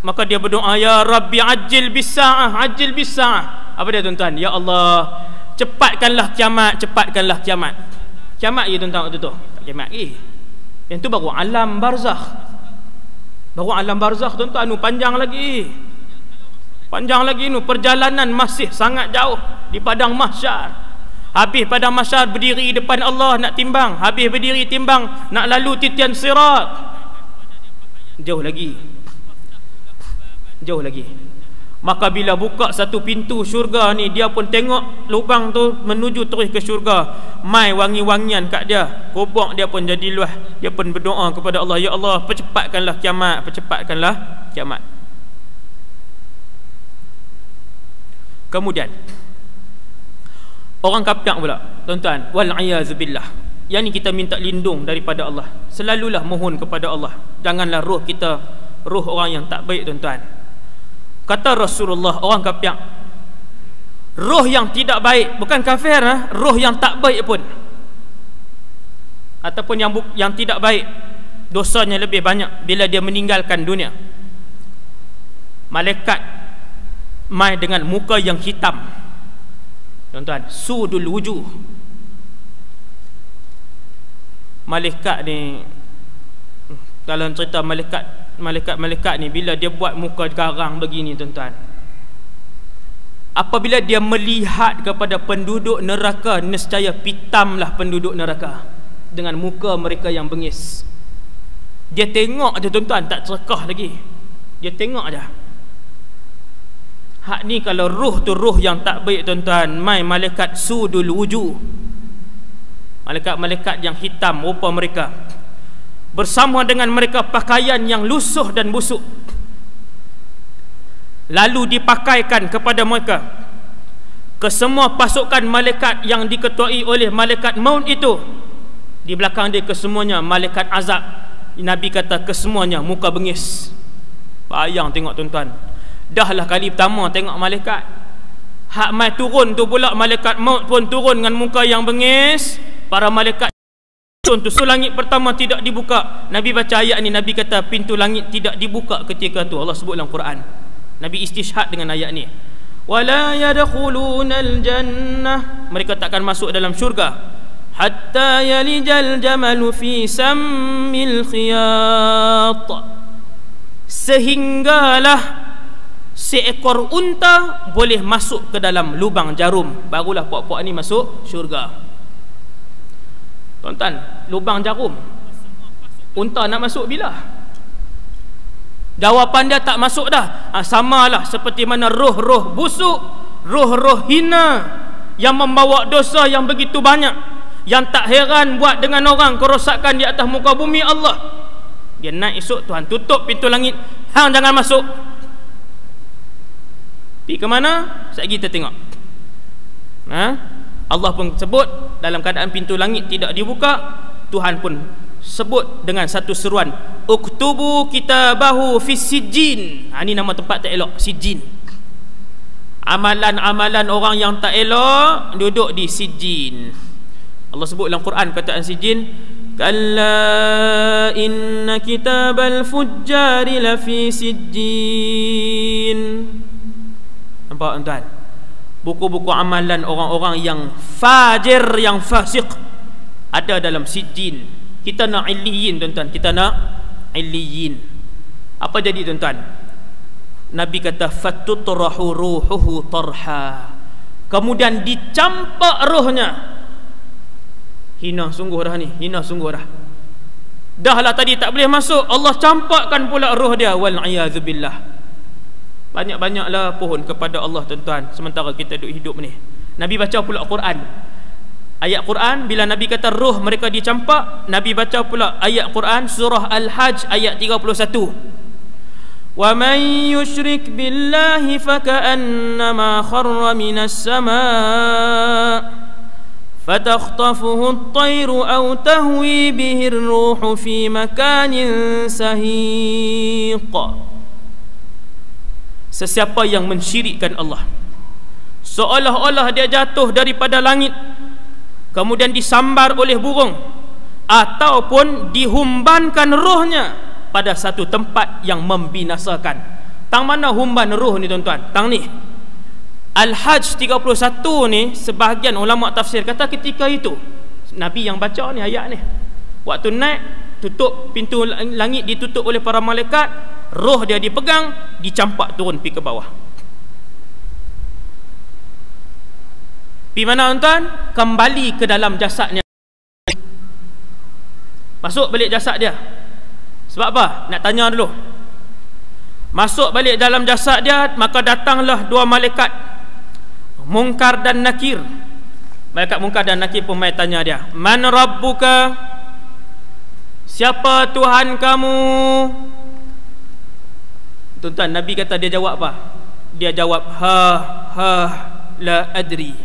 maka dia berdoa, ya Rabbi ajil bis-sa'ah, ajil bis-sa'ah. Apa dia tuan-tuan? Ya Allah, cepatkanlah kiamat, cepatkanlah kiamat. Kiamat ya tuan-tuan waktu tu, tak kiamat lagi. Yang tu baru alam barzakh. Baru alam barzakh tuan-tuan, panjang lagi nu, perjalanan masih sangat jauh di padang mahsyar. Habis padang mahsyar, berdiri depan Allah nak timbang, habis berdiri timbang nak lalu titian sirat, jauh lagi. Maka bila buka satu pintu syurga ni, dia pun tengok lubang tu menuju terus ke syurga. Mai wangi-wangian kat dia, kubur dia pun jadi luas. Dia pun berdoa kepada Allah, ya Allah, percepatkanlah kiamat, percepatkanlah kiamat. Kemudian orang kafir pula tuan-tuan, wal-iazubillah, yang ni kita minta lindung daripada Allah. Selalulah mohon kepada Allah, janganlah roh kita roh orang yang tak baik tuan-tuan. Kata Rasulullah, orang kafir, roh yang tidak baik, bukan kafir, roh yang tak baik pun, ataupun yang tidak baik, dosanya lebih banyak bila dia meninggalkan dunia. Malaikat mai dengan muka yang hitam tuan-tuan, sudul wujuh. Malaikat ni, kalau cerita malaikat malaikat ni bila dia buat muka garang begini tuan-tuan, apabila dia melihat kepada penduduk neraka, nescaya pitamlah penduduk neraka dengan muka mereka yang bengis. Dia tengok je tuan-tuan, tak cerkah lagi, dia tengok je. Hak ni kalau ruh tu ruh yang tak baik tuan-tuan, mai malaikat sudul wujuh, malaikat-malaikat yang hitam rupa mereka, bersama dengan mereka pakaian yang lusuh dan busuk, lalu dipakaikan kepada mereka ke semua pasukan malaikat yang diketuai oleh malaikat maut itu. Di belakang dia kesemuanya malaikat azab. Nabi kata kesemuanya muka bengis. Bayang tengok tuan-tuan, dahlah kali pertama tengok malaikat, hak mai turun tu pula malaikat maut pun turun dengan muka yang bengis. Para malaikat tu langit pertama tidak dibuka. Nabi baca ayat ni, Nabi kata pintu langit tidak dibuka ketika tu. Allah sebut dalam Quran. Nabi istishhad dengan ayat ni. Wala yadkhulunal jannah, mereka takkan masuk dalam syurga hatta yalijal jamalu fi sammil khiyat, sehinggalah seekor unta boleh masuk ke dalam lubang jarum, barulah puak-puak ni masuk syurga. Tuan-tuan, lubang jarum, unta nak masuk bila? Jawapan dia tak masuk dah. Samalah seperti mana roh-roh busuk, roh-roh hina yang membawa dosa yang begitu banyak, yang tak heran buat dengan orang kerosakan di atas muka bumi Allah. Dia naik esok, Tuhan tutup pintu langit, hang jangan masuk. Pergi ke mana? Sekejap kita tengok. Allah pun sebut dalam keadaan pintu langit tidak dibuka, Tuhan pun sebut dengan satu seruan, uktubu kitabahu fi sijjin. Ini nama tempat tak elok, sijjin. Amalan-amalan orang yang tak elok duduk di sijjin. Allah sebut dalam Quran kataan sijjin, kalla inna kitabal fujjari lafi sijjin. Nampak tuan-tuan? Buku-buku amalan orang-orang yang fajir, yang fasik ada dalam sijjin. Kita nak illiyin tuan-tuan, kita nak illiyin. Apa jadi tuan-tuan? Nabi kata fatutrahu ruhuhu tarha, kemudian dicampak rohnya. Hina sungguh dah ni, hina sungguh dah. Dahlah tadi tak boleh masuk, Allah campakkan pula roh dia, wal a'yadzubillah. Banyak-banyaklah pohon kepada Allah tuan-tuan sementara kita duduk hidup ni. Nabi baca pula Quran. Ayat Quran bila Nabi kata roh mereka dicampak, Nabi baca pula ayat Quran surah Al-Hajj ayat 31. Wa man yusyrik billahi faka'annama kharra minas sama' fatakhtafuhu at-tayru aw tahwi bihi ar-ruhu fi makanin sahiq. Sesiapa yang mensyirikkan Allah, seolah-olah dia jatuh daripada langit kemudian disambar oleh burung, ataupun dihumbankan rohnya pada satu tempat yang membinasakan. Tang mana humban roh ni tuan-tuan? Tang ni Al-Hajj 31 ni, sebahagian ulama tafsir kata ketika itu Nabi yang baca ni ayat ni, waktu naik tutup pintu langit, ditutup oleh para malaikat, roh dia dipegang, dicampak turun pergi ke bawah. Pergi mana tuan? Kembali ke dalam jasadnya, masuk balik jasad dia. Sebab apa? Nak tanya dulu. Masuk balik dalam jasad dia, maka datanglah dua malaikat, Munkar dan Nakir. Malaikat Munkar dan Nakir pun mai tanya dia, man rabbuka, siapa Tuhan kamu? Tuan-tuan, Nabi kata dia jawab apa? Dia jawab la adri.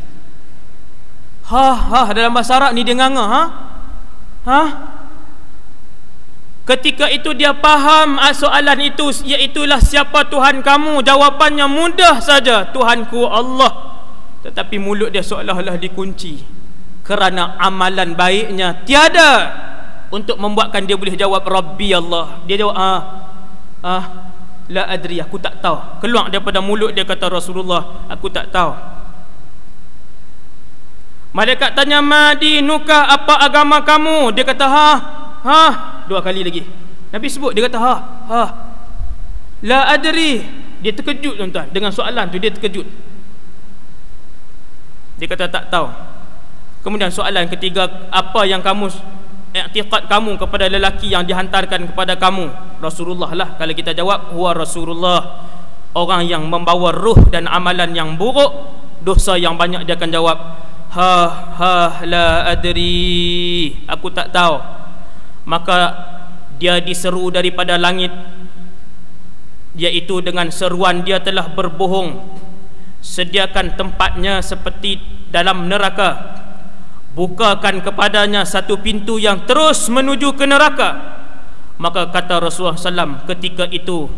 Dalam bahasa Arab ni dia nganga. Ketika itu dia faham soalan itu, iaitulah siapa Tuhan kamu. Jawapannya mudah saja, Tuhanku Allah. Tetapi mulut dia seolah-olah dikunci, kerana amalan baiknya tiada untuk membuatkan dia boleh jawab Rabbi Allah. Dia jawab la adri, aku tak tahu. Keluar daripada mulut dia kata Rasulullah, aku tak tahu. Malaikat tanya, madinuka, apa agama kamu? Dia kata dua kali lagi. Nabi sebut, dia kata La adri. Dia terkejut tuan-tuan dengan soalan tu, dia terkejut. Dia kata tak tahu. Kemudian soalan ketiga, apa yang kamu i'tiqad kamu kepada lelaki yang dihantarkan kepada kamu? Rasulullah lah. Kalau kita jawab huwa Rasulullah, orang yang membawa ruh dan amalan yang buruk, dosa yang banyak, dia akan jawab la adri, aku tak tahu. Maka dia diseru daripada langit, iaitu dengan seruan dia telah berbohong, sediakan tempatnya seperti dalam neraka, bukakan kepadanya satu pintu yang terus menuju ke neraka. Maka kata Rasulullah SAW, ketika itu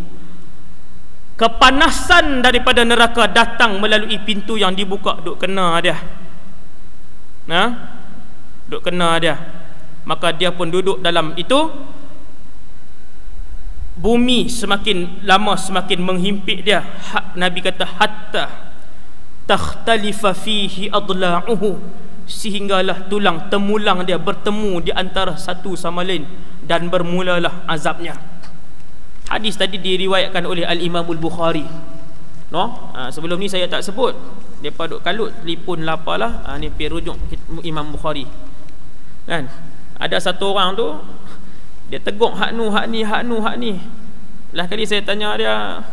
kepanasan daripada neraka datang melalui pintu yang dibuka, duk kena dia, duk kena dia. Maka dia pun duduk dalam itu. Bumi semakin lama semakin menghimpit dia. Nabi kata hatta takhtalifa fihi adla'uhu, sehinggalah tulang temulang dia bertemu di antara satu sama lain, dan bermulalah azabnya. Hadis tadi diriwayatkan oleh Al-Imamul Bukhari. Sebelum ni saya tak sebut. Depa duk kalut telefon lapalah. Ni pergi rujuk Imam Bukhari. Kan? Ada satu orang tu, dia tegur hak ni. Lah kali saya tanya dia,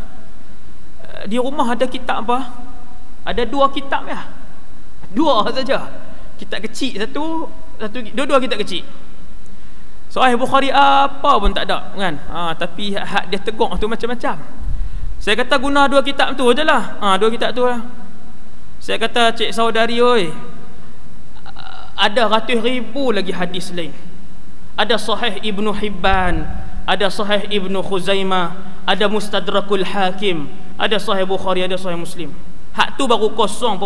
di rumah ada kitab apa? Ada 2 kitab ya? 2 saja. Kitab kecil satu, dua kitab kecil. Sahih Bukhari apa pun tak ada kan? Tapi hak dia tegur tu macam-macam. Saya kata guna 2 kitab tu je lah. 2 kitab tu lah. Saya kata, cik saudari oi, ada ratus ribu lagi hadis lain. Ada Sahih Ibnu Hibban, ada Sahih Ibnu Khuzaimah, ada Mustadrakul Hakim, ada Sahih Bukhari, ada Sahih Muslim. Hak tu baru 0.1%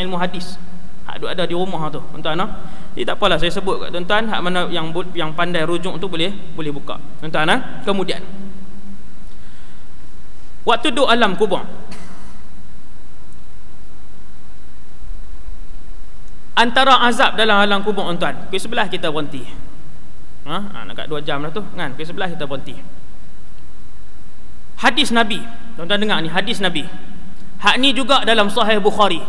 ilmu hadis. Hak tu ada di rumah tu, tuan-tuan. Jadi tak apalah saya sebut kat tuan-tuan, hak mana yang pandai rujuk tu boleh buka. Tuan-tuan, kemudian waktu duduk alam kubur, antara azab dalam alam kubur, tuan-tuan, ke sebelah kita berhenti. Nak kat 2 jam lah tu kan. Ke sebelah kita berhenti. Hadis Nabi, tuan-tuan dengar ni, hadis Nabi. Hak ni juga dalam Sahih Bukhari.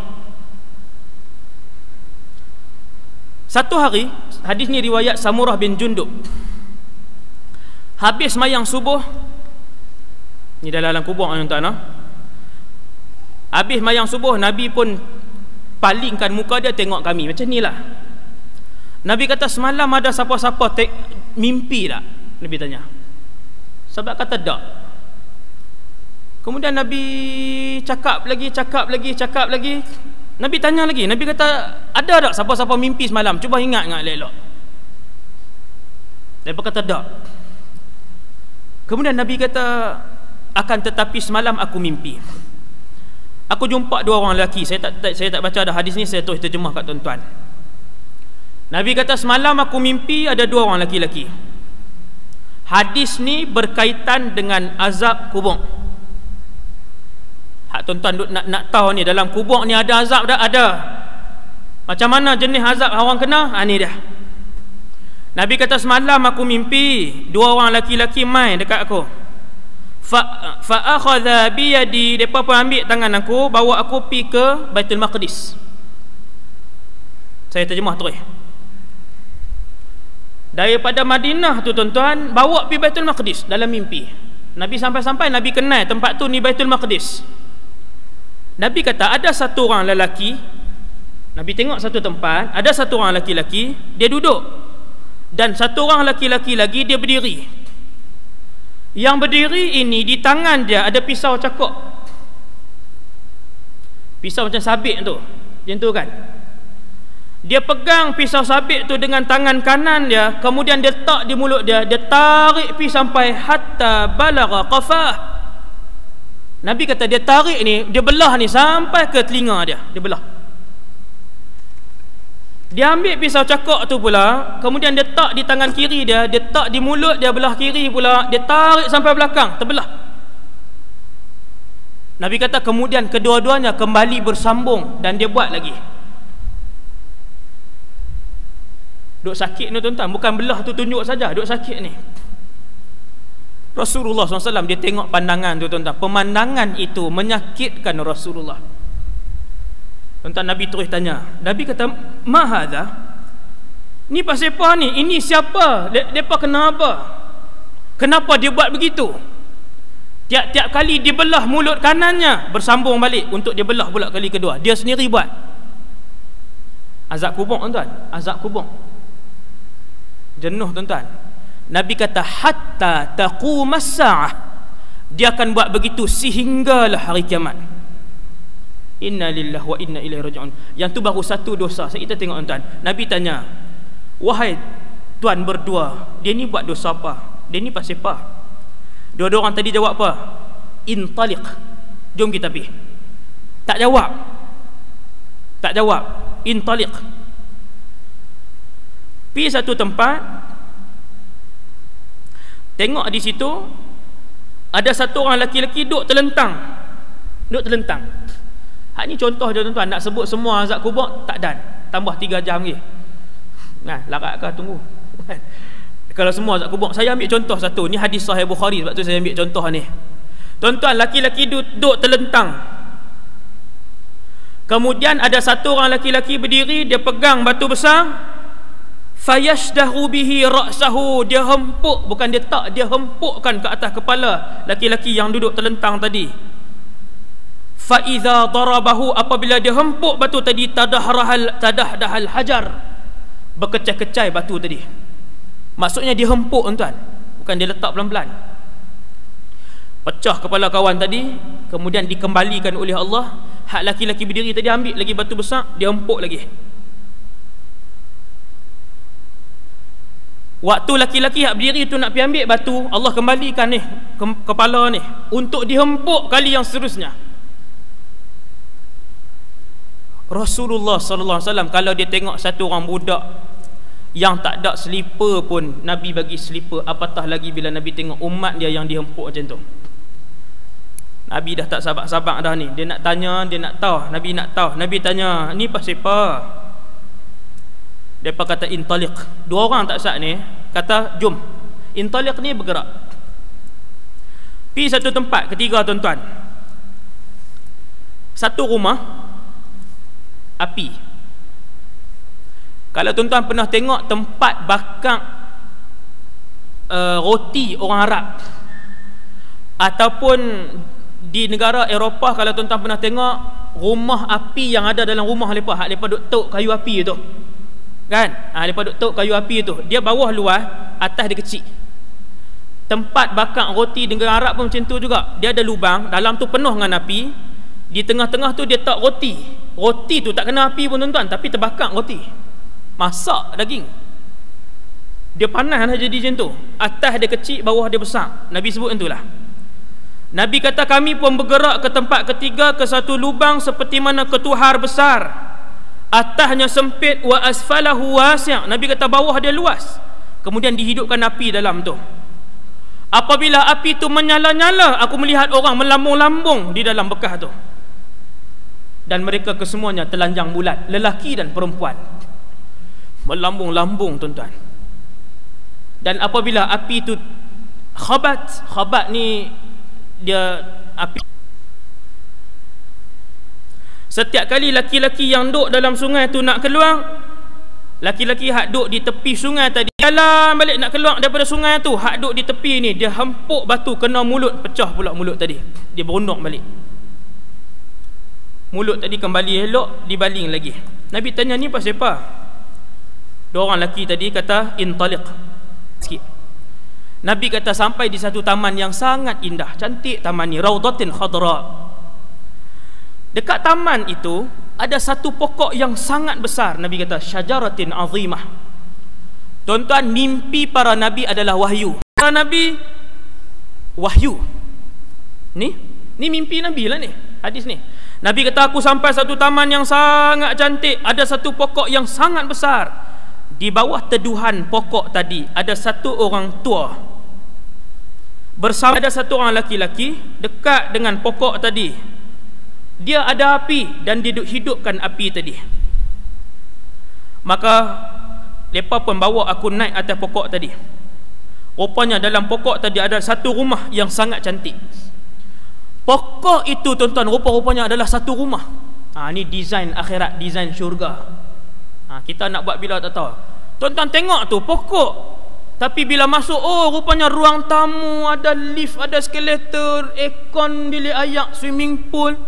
Satu hari, hadis ni riwayat Samurah bin Jundub. Habis mayang subuh, ni dalam alam kubur tuan-tuan. Habis mayang subuh, Nabi pun palingkan muka dia tengok kami macam ni lah. Nabi kata, semalam ada siapa-siapa mimpi tak? Nabi tanya. Sahabat kata tak. Kemudian Nabi cakap lagi. Nabi tanya lagi. Nabi kata, ada tak siapa-siapa mimpi semalam? Cuba ingat elok. Mereka kata tak. Kemudian Nabi kata, akan tetapi semalam aku mimpi. Aku jumpa 2 orang lelaki. Saya tak baca ada hadis ni, saya terus terjemah kat tuan-tuan. Nabi kata, semalam aku mimpi ada 2 orang lelaki. Hadis ni berkaitan dengan azab kubur. Hak tuan-tuan nak tahu ni, dalam kubur ni ada azab tak? Ada. Macam mana jenis azab orang kena? Ni dah. Nabi kata, semalam aku mimpi 2 orang lelaki main dekat aku. Fa akhadha bi yadi, depa pun ambil tangan aku, bawa aku pi ke Baitul Maqdis. Saya terjemah terus. Daripada Madinah tu tuan-tuan, bawa pi Baitul Maqdis dalam mimpi. Nabi sampai-sampai Nabi kenal tempat tu ni Baitul Maqdis. Nabi kata, ada satu orang lelaki, Nabi tengok satu tempat, ada satu orang lelaki, dia duduk, dan satu orang lelaki lagi dia berdiri. Yang berdiri ini, di tangan dia ada pisau cakok. Pisau macam sabit tu, macam tu kan. Dia pegang pisau sabit tu dengan tangan kanan dia, kemudian dia letak di mulut dia, dia tarik pi sampai hatta balagha qafah. Nabi kata dia tarik ni, dia belah ni sampai ke telinga dia, dia belah. Dia ambil pisau cakok tu pula, kemudian dia letak di tangan kiri dia, dia letak di mulut dia belah kiri pula, dia tarik sampai belakang, terbelah. Nabi kata kemudian kedua-duanya kembali bersambung dan dia buat lagi. Duk sakit ni tuan-tuan, bukan belah tu tunjuk saja, duk sakit ni. Rasulullah SAW dia tengok pandangan tu tuan-tuan. Pemandangan itu menyakitkan Rasulullah. Tuan-tuan, Nabi terus tanya. Nabi kata, "Ma hadha?" Ni pasal apa ni? Ini siapa? Depa kenapa? Kenapa dia buat begitu? Tiap-tiap kali dia belah mulut kanannya, bersambung balik untuk dia belah pula kali kedua. Dia sendiri buat. Azab kubur tuan-tuan. Azab kubur. Jenuh tuan-tuan. Nabi kata hatta taqumas sa'ah. Dia akan buat begitu sehinggalah hari kiamat. Inna lillahi wa inna ilaihi raji'un. Yang tu baru satu dosa. Kita tengok tuan-tuan. Nabi tanya, "Wahai tuan berdua, dia ni buat dosa apa? Dia ni pasal apa?" Dua-dua orang tadi jawab apa? Intaliq. Jom kita pergi. Tak jawab. Tak jawab. Intaliq. Pergi satu tempat. Tengok di situ ada satu orang lelaki-lelaki duduk terlentang. Duduk terlentang. Hak ni contoh je tuan-tuan. Nak sebut semua azab kubur tak dan. Tambah 3 jam lagi. Nah, larat ke tunggu. Kalau semua azab kubur, saya ambil contoh satu. Ni hadis Sahih Bukhari, sebab tu saya ambil contoh ni. Tuan-tuan, lelaki-lelaki duduk terlentang. Kemudian ada satu orang lelaki-lelaki berdiri, dia pegang batu besar. Fayashdahu bihi ra'sahu, dia hempuk, bukan dia tak, dia hempukkan ke atas kepala laki-laki yang duduk terlentang tadi. Fa idza darabahu, apabila dia hempuk batu tadi, tadahdahal hajar, berkecai-kecai batu tadi. Maksudnya dia hempuk tuan, bukan dia letak pelan-pelan. Pecah kepala kawan tadi, kemudian dikembalikan oleh Allah. Hak laki-laki berdiri tadi ambil lagi batu besar, dia hempuk lagi. Waktu laki-laki yang berdiri tu nak pergi ambil batu, Allah kembalikan ni kepala ni untuk dihempuk kali yang seterusnya. Rasulullah sallallahu alaihi wasallam kalau dia tengok satu orang budak yang tak ada selipar pun, Nabi bagi selipar, apatah lagi bila Nabi tengok umat dia yang dihempuk macam tu. Nabi dah tak sabar-sabar dah ni. Dia nak tanya, dia nak tahu. Nabi nak tahu. Nabi tanya, "Ni pasal apa?" Depa kata intaliq. Dua orang tak sat ni kata jom. Intaliq ni bergerak. Pergi satu tempat ketiga tuan-tuan. Satu rumah api. Kalau tuan-tuan pernah tengok tempat bakar roti orang Arab, ataupun di negara Eropah, kalau tuan-tuan pernah tengok rumah api yang ada dalam rumah mereka, hak mereka duk tok kayu api tu kan, mereka duk tok kayu api tu, dia bawah luas, atas dia kecil. Tempat bakar roti di negara Arab pun macam tu juga. Dia ada lubang, dalam tu penuh dengan api, di tengah-tengah tu dia tak roti. Roti tu tak kena api pun tuan-tuan, tapi terbakar roti, masak daging. Dia panas lah jadi macam tu. Atas dia kecil, bawah dia besar. Nabi sebut macam itulah. Nabi kata kami pun bergerak ke tempat ketiga, ke satu lubang seperti mana ketuhar besar, atasnya sempit, wa asfalahu wasi'. Nabi kata bawah dia luas. Kemudian dihidupkan api dalam tu. Apabila api tu menyala-nyala, aku melihat orang melambung-lambung di dalam bekas tu, dan mereka kesemuanya telanjang bulat, lelaki dan perempuan, melambung-lambung tuan-tuan. Dan apabila api tu khabat ni dia api, setiap kali laki-laki yang duduk dalam sungai tu nak keluar, laki-laki hak duduk di tepi sungai tadi jalan balik nak keluar daripada sungai tu, hak duduk di tepi ni dia hempuk batu kena mulut, pecah pula mulut tadi, dia berunduk balik. Mulut tadi kembali elok, dibaling lagi. Nabi tanya ni pasal apa? Dua orang lelaki tadi kata intaliq sikit. Nabi kata sampai di satu taman yang sangat indah, cantik taman ni, raudatin khadra. Dekat taman itu ada satu pokok yang sangat besar. Nabi kata syajaratin azimah. Tuan-tuan, mimpi para nabi adalah wahyu. Para nabi wahyu. Ni mimpi Nabi lah ni, hadis ni. Nabi kata aku sampai satu taman yang sangat cantik, ada satu pokok yang sangat besar. Di bawah teduhan pokok tadi ada satu orang tua bersama, ada satu orang laki-laki dekat dengan pokok tadi. Dia ada api dan dia hidupkan api tadi. Maka mereka pun bawa aku naik atas pokok tadi. Rupanya dalam pokok tadi ada satu rumah yang sangat cantik. Pokok itu tuan-tuan rupa-rupanya adalah satu rumah. Ni desain akhirat, desain syurga. Kita nak buat bila tak tahu. Tuan-tuan tengok tu pokok, tapi bila masuk, rupanya ruang tamu, ada lift, ada eskalator, aircon, bilik air, swimming pool.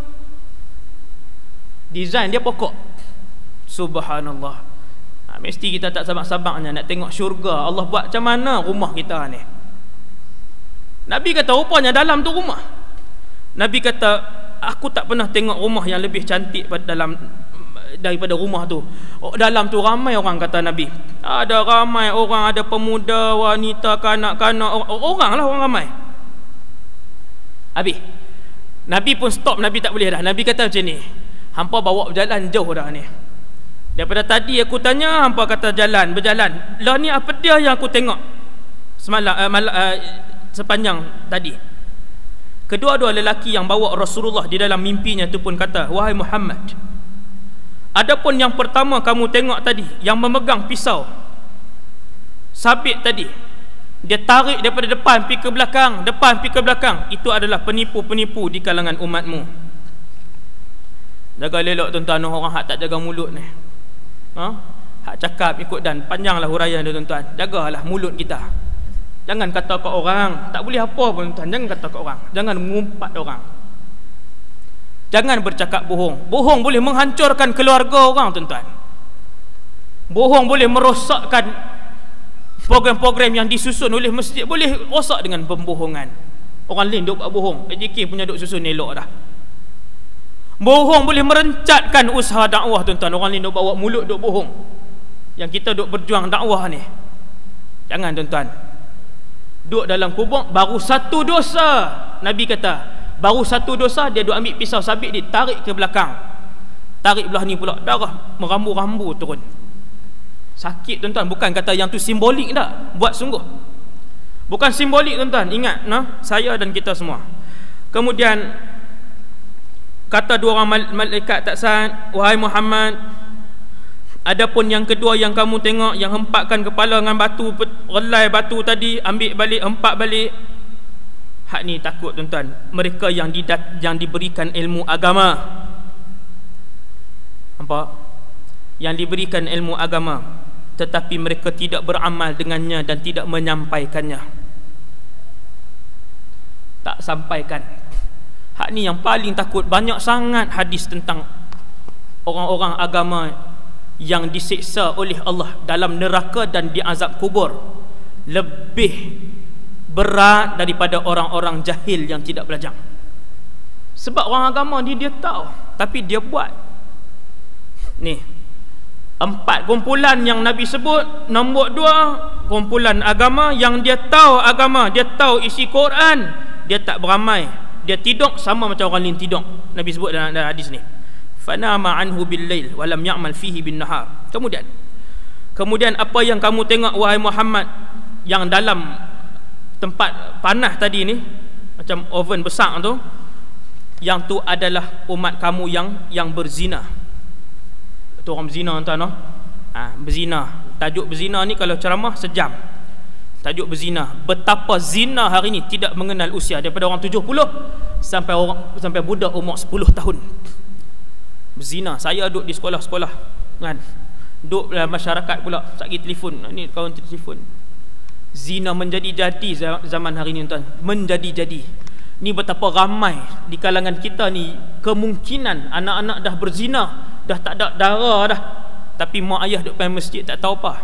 Desain dia pokok. Subhanallah. Mesti kita tak sabar-sabarnya nak tengok syurga. Allah buat macam mana rumah kita ni. Nabi kata rupanya dalam tu rumah. Nabi kata aku tak pernah tengok rumah yang lebih cantik daripada rumah tu. Dalam tu ramai orang, kata Nabi. Ada ramai orang, ada pemuda, wanita, kanak-kanak, orang ramai. Habis Nabi pun stop. Nabi tak boleh dah. Nabi kata macam ni, hampa bawa berjalan jauh dah ni. Daripada tadi aku tanya, hampa kata berjalan. Lah ni apa dia yang aku tengok sepanjang tadi. Kedua-dua lelaki yang bawa Rasulullah di dalam mimpinya tu pun kata, wahai Muhammad, adapun yang pertama kamu tengok tadi, yang memegang pisau sabit tadi, dia tarik daripada depan pergi ke belakang, depan pergi ke belakang, itu adalah penipu-penipu di kalangan umatmu. Jaga elok tuan-tuan, orang hak tak jaga mulut ni. Hak cakap ikut dan panjanglah huraian dia tuan-tuan. Jagalah mulut kita. Jangan kata kat orang, tak boleh apa pun tuan. Jangan kata kat orang, jangan mengumpat orang. Jangan bercakap bohong. Bohong boleh menghancurkan keluarga orang tuan-tuan. Bohong boleh merosakkan program-program yang disusun oleh masjid. Boleh rosak dengan pembohongan. Orang lain duk buat bohong, AJK punya duk susun elok dah. Bohong boleh merencatkan usaha dakwah tuan-tuan. Orang lain duk bawa mulut duk bohong, yang kita duk berjuang dakwah ni. Jangan tuan-tuan. Duk dalam kubur baru satu dosa. Nabi kata baru satu dosa, dia duk ambil pisau sabit, dia tarik ke belakang, tarik belah ni pula, darah merambu-rambu turun. Sakit tuan-tuan. Bukan kata yang tu simbolik tak, buat sungguh. Bukan simbolik tuan-tuan. Ingat saya dan kita semua. Kemudian kata dua orang malaikat tak sah, wahai Muhammad, adapun yang kedua yang kamu tengok, yang hempakkan kepala dengan batu, relai batu tadi, ambil balik, hempak balik. Hak ni takut tuan-tuan. Mereka yang diberikan ilmu agama. Nampak? Yang diberikan ilmu agama, tetapi mereka tidak beramal dengannya dan tidak menyampaikannya. Tak sampaikan. Hak ni yang paling takut. Banyak sangat hadis tentang orang-orang agama yang disiksa oleh Allah dalam neraka dan diazab kubur lebih berat daripada orang-orang jahil yang tidak belajar. Sebab orang agama ni dia tahu, tapi dia buat. Ni 4 kumpulan yang Nabi sebut. Nombor 2, kumpulan agama yang dia tahu agama, dia tahu isi Quran, dia tak beramai, dia tidur sama macam orang lain tidur. Nabi sebut dalam hadis ni, fanama anhu bil-lail wa lam ya'mal fihi bin-nahar. Kemudian apa yang kamu tengok wahai Muhammad, yang dalam tempat panas tadi ni, macam oven besar tu, yang tu adalah umat kamu yang berzina. Tu orang berzina tuan, berzina. Tajuk berzina ni kalau ceramah sejam. Tajuk berzina. Betapa zina hari ni tidak mengenal usia, daripada orang 70 sampai budak umur 10 tahun. Berzina. Saya duduk di sekolah-sekolah kan, duduk dalam masyarakat pula, sakit telefon, ni kawan telefon. Zina menjadi-jadi zaman hari ni tuan, menjadi-jadi. Ni betapa ramai di kalangan kita ni kemungkinan anak-anak dah berzina, dah tak ada darah dah, tapi mak ayah duduk pada masjid tak tahu apa.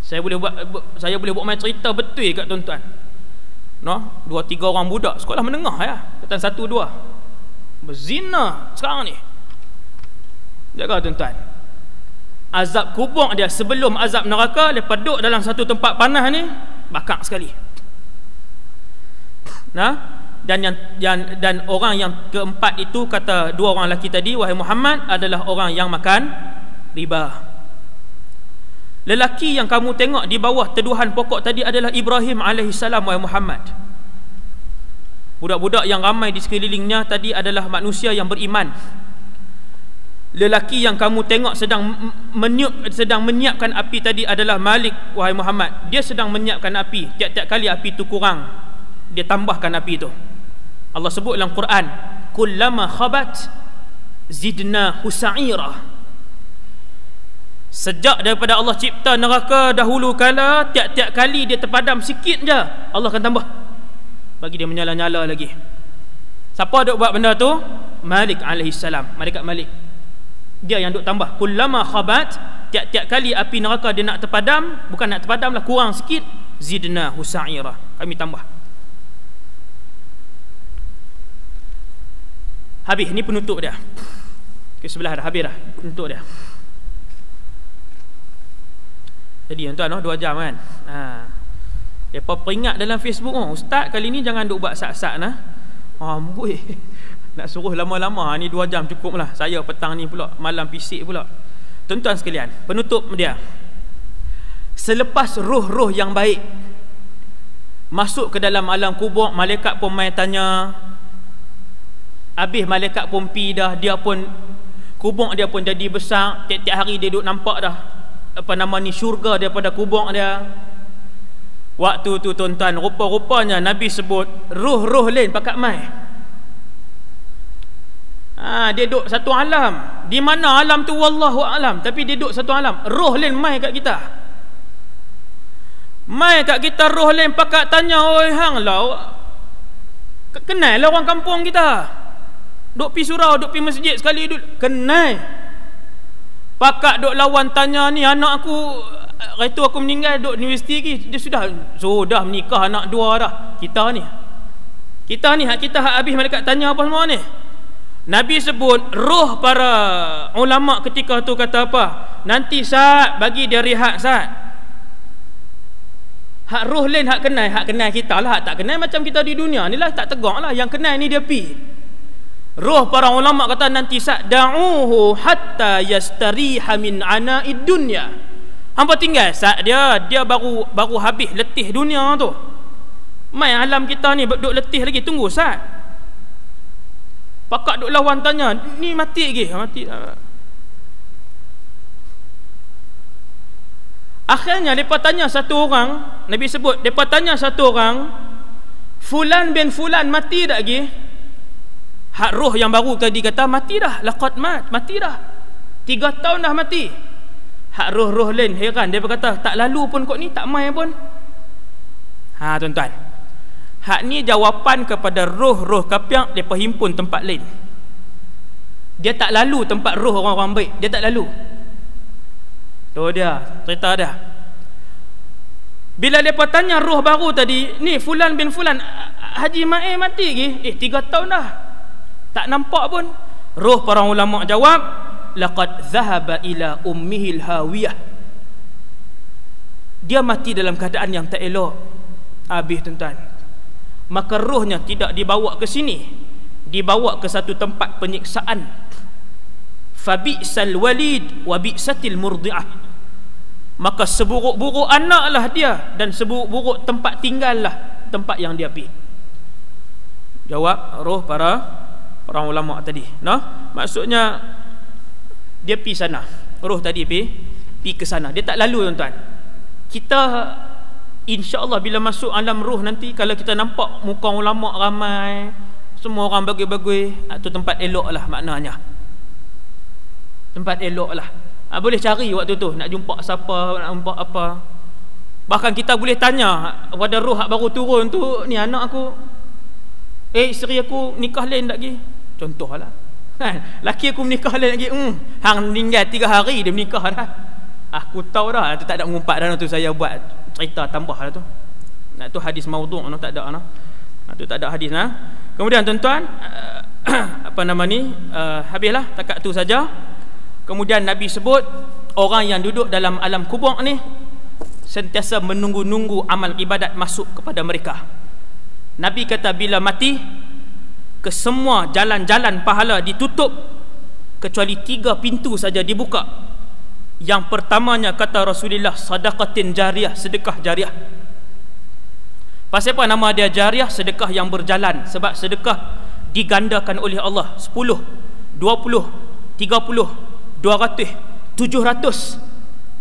Saya boleh buat main cerita betul kat tuan-tuan. 2-3 orang budak sekolah menengah ya, kata 1-2 berzina sekarang ni. Jaga tuan-tuan. Azab kubur dia sebelum azab neraka, lepas duduk dalam satu tempat panas ni, bakar sekali. Dan orang yang keempat itu, kata 2 orang lelaki tadi, wahai Muhammad, adalah orang yang makan riba. Lelaki yang kamu tengok di bawah teduhan pokok tadi adalah Ibrahim alaihissalam, wahai Muhammad. Budak-budak yang ramai di sekelilingnya tadi adalah manusia yang beriman. lelaki yang kamu tengok sedang menyiapkan api tadi adalah Malik, wahai Muhammad. Dia sedang menyiapkan api. Tiap-tiap kali api itu kurang, dia tambahkan api itu. Allah sebut dalam Quran, kullama khabat zidna husa'ira. Sejak daripada Allah cipta neraka dahulu kala, tiap-tiap kali dia terpadam sikit je, Allah akan tambah, bagi dia menyala-nyala lagi. Siapa duk buat benda tu? Malik alaihissalam, malaikat Malik. Dia yang duk tambah. Kullama khabat, tiap-tiap kali api neraka dia nak terpadam, bukan nak terpadam lah, kurang sikit, zidna husa'ira, kami tambah. Habis, ni penutup dia. Ke sebelah dah, habis dah penutup dia. Jadi tuan-tuan, 2 jam kan. Depa peringat dalam Facebook, ustaz kali ni jangan duk buat sat-sat nah. Amboi. Nak suruh lama-lama ni 2 jam cukup lah. Saya petang ni pula, malam pisik pula. Tuan-tuan sekalian, penutup dia. Selepas roh-roh yang baik masuk ke dalam alam kubur, malaikat pun main tanya. Habis malaikat pun pi dah, dia pun kubur dia pun jadi besar. Tiap-tiap hari dia duk nampak dah apa nama ni, syurga daripada kubur dia. Waktu tu tuan-tuan, rupa-rupanya Nabi sebut roh-roh lain pakat mai. Dia duduk satu alam. Di mana alam tu wallahu alam, tapi dia duduk satu alam. Roh lain mai kat kita. Mai kat kita roh lain pakat tanya, oi hang lah, kenal lah orang kampung kita. Duk pi surau, duk pi masjid sekali duk kenal. Pakat duk lawan tanya ni, anak aku itu aku meninggal duk universiti lagi. Dia sudah menikah, anak 2 dah. Kita ni hak habis malaikat tanya apa semua ni. Nabi sebut roh para ulama ketika tu kata apa? Nanti saat bagi dia rehat saat. Hak roh lain hak kenal kita lah. Hak tak kenal macam kita di dunia ni lah, tak tegak lah. Yang kenal ni dia pi. Roh para ulama kata nanti saat da'uhu hatta yastariha min ana'id dunya. Hampa tinggal saat dia baru habis letih dunia tu. Mai alam kita ni duk letih lagi, tunggu saat. Pakak duk lawan tanya, ni mati lagi, mati. Akhirnya depa tanya satu orang, Nabi sebut depa tanya satu orang, fulan bin fulan mati tak lagi? Hak roh yang baru tadi kata mati dah, laqad mati dah. 3 tahun dah mati. Hak roh-roh lain heran, dia berkata tak lalu pun kok ni, tak mai pun. Tuan-tuan, hak ni jawapan kepada roh-roh kapiak depa himpun tempat lain. Dia tak lalu tempat roh orang-orang baik, dia tak lalu. Tu dia cerita dia. Bila depa tanya roh baru tadi, ni fulan bin fulan Haji Mai mati lagi. 3 tahun dah, tak nampak pun. Roh para ulama jawab, laqad dhahaba ila ummihil hawiyah. Dia mati dalam keadaan yang tak elok. Habis tuan-tuan, maka rohnya tidak dibawa ke sini, dibawa ke satu tempat penyiksaan. Fabi'sal walid wa bi'satil murdi'ah. Maka seburuk-buruk anaklah dia, dan seburuk-buruk tempat tinggallah tempat yang dia pergi. Jawab roh para ulama tadi. Maksudnya dia pergi sana. Roh tadi pergi ke sana. Dia tak lalu tuan-tuan. Kita insya-Allah bila masuk alam roh nanti, kalau kita nampak muka ulama ramai, semua orang bagus-bagus, itu tempat elok lah maknanya. Tempat elok lah. Boleh cari waktu tu, nak jumpa siapa, nak jumpa apa. Bahkan kita boleh tanya pada roh hak baru turun tu, ni anak aku, isteri aku nikah lain tak lagi. Contohlah. Laki aku menikah lain lagi. Hang meninggal 3 hari dia menikah dah. Aku tahu dah, tu tak ada ngumpat dah tu, saya buat cerita tambah lah tu. Tu hadis maudhu' tak ada nah. Tu tak ada hadis nah. Kemudian tuan-tuan, apa nama ni? Habislah takat tu saja. Kemudian Nabi sebut orang yang duduk dalam alam kubur ni sentiasa menunggu-nunggu amal ibadat masuk kepada mereka. Nabi kata bila mati, kesemua jalan-jalan pahala ditutup kecuali 3 pintu saja dibuka. Yang pertamanya kata Rasulullah, sadaqatin jariyah, sedekah jariah. Pasal apa nama dia jariah? Sedekah yang berjalan. Sebab sedekah digandakan oleh Allah 10, 20, 30, 200, 700,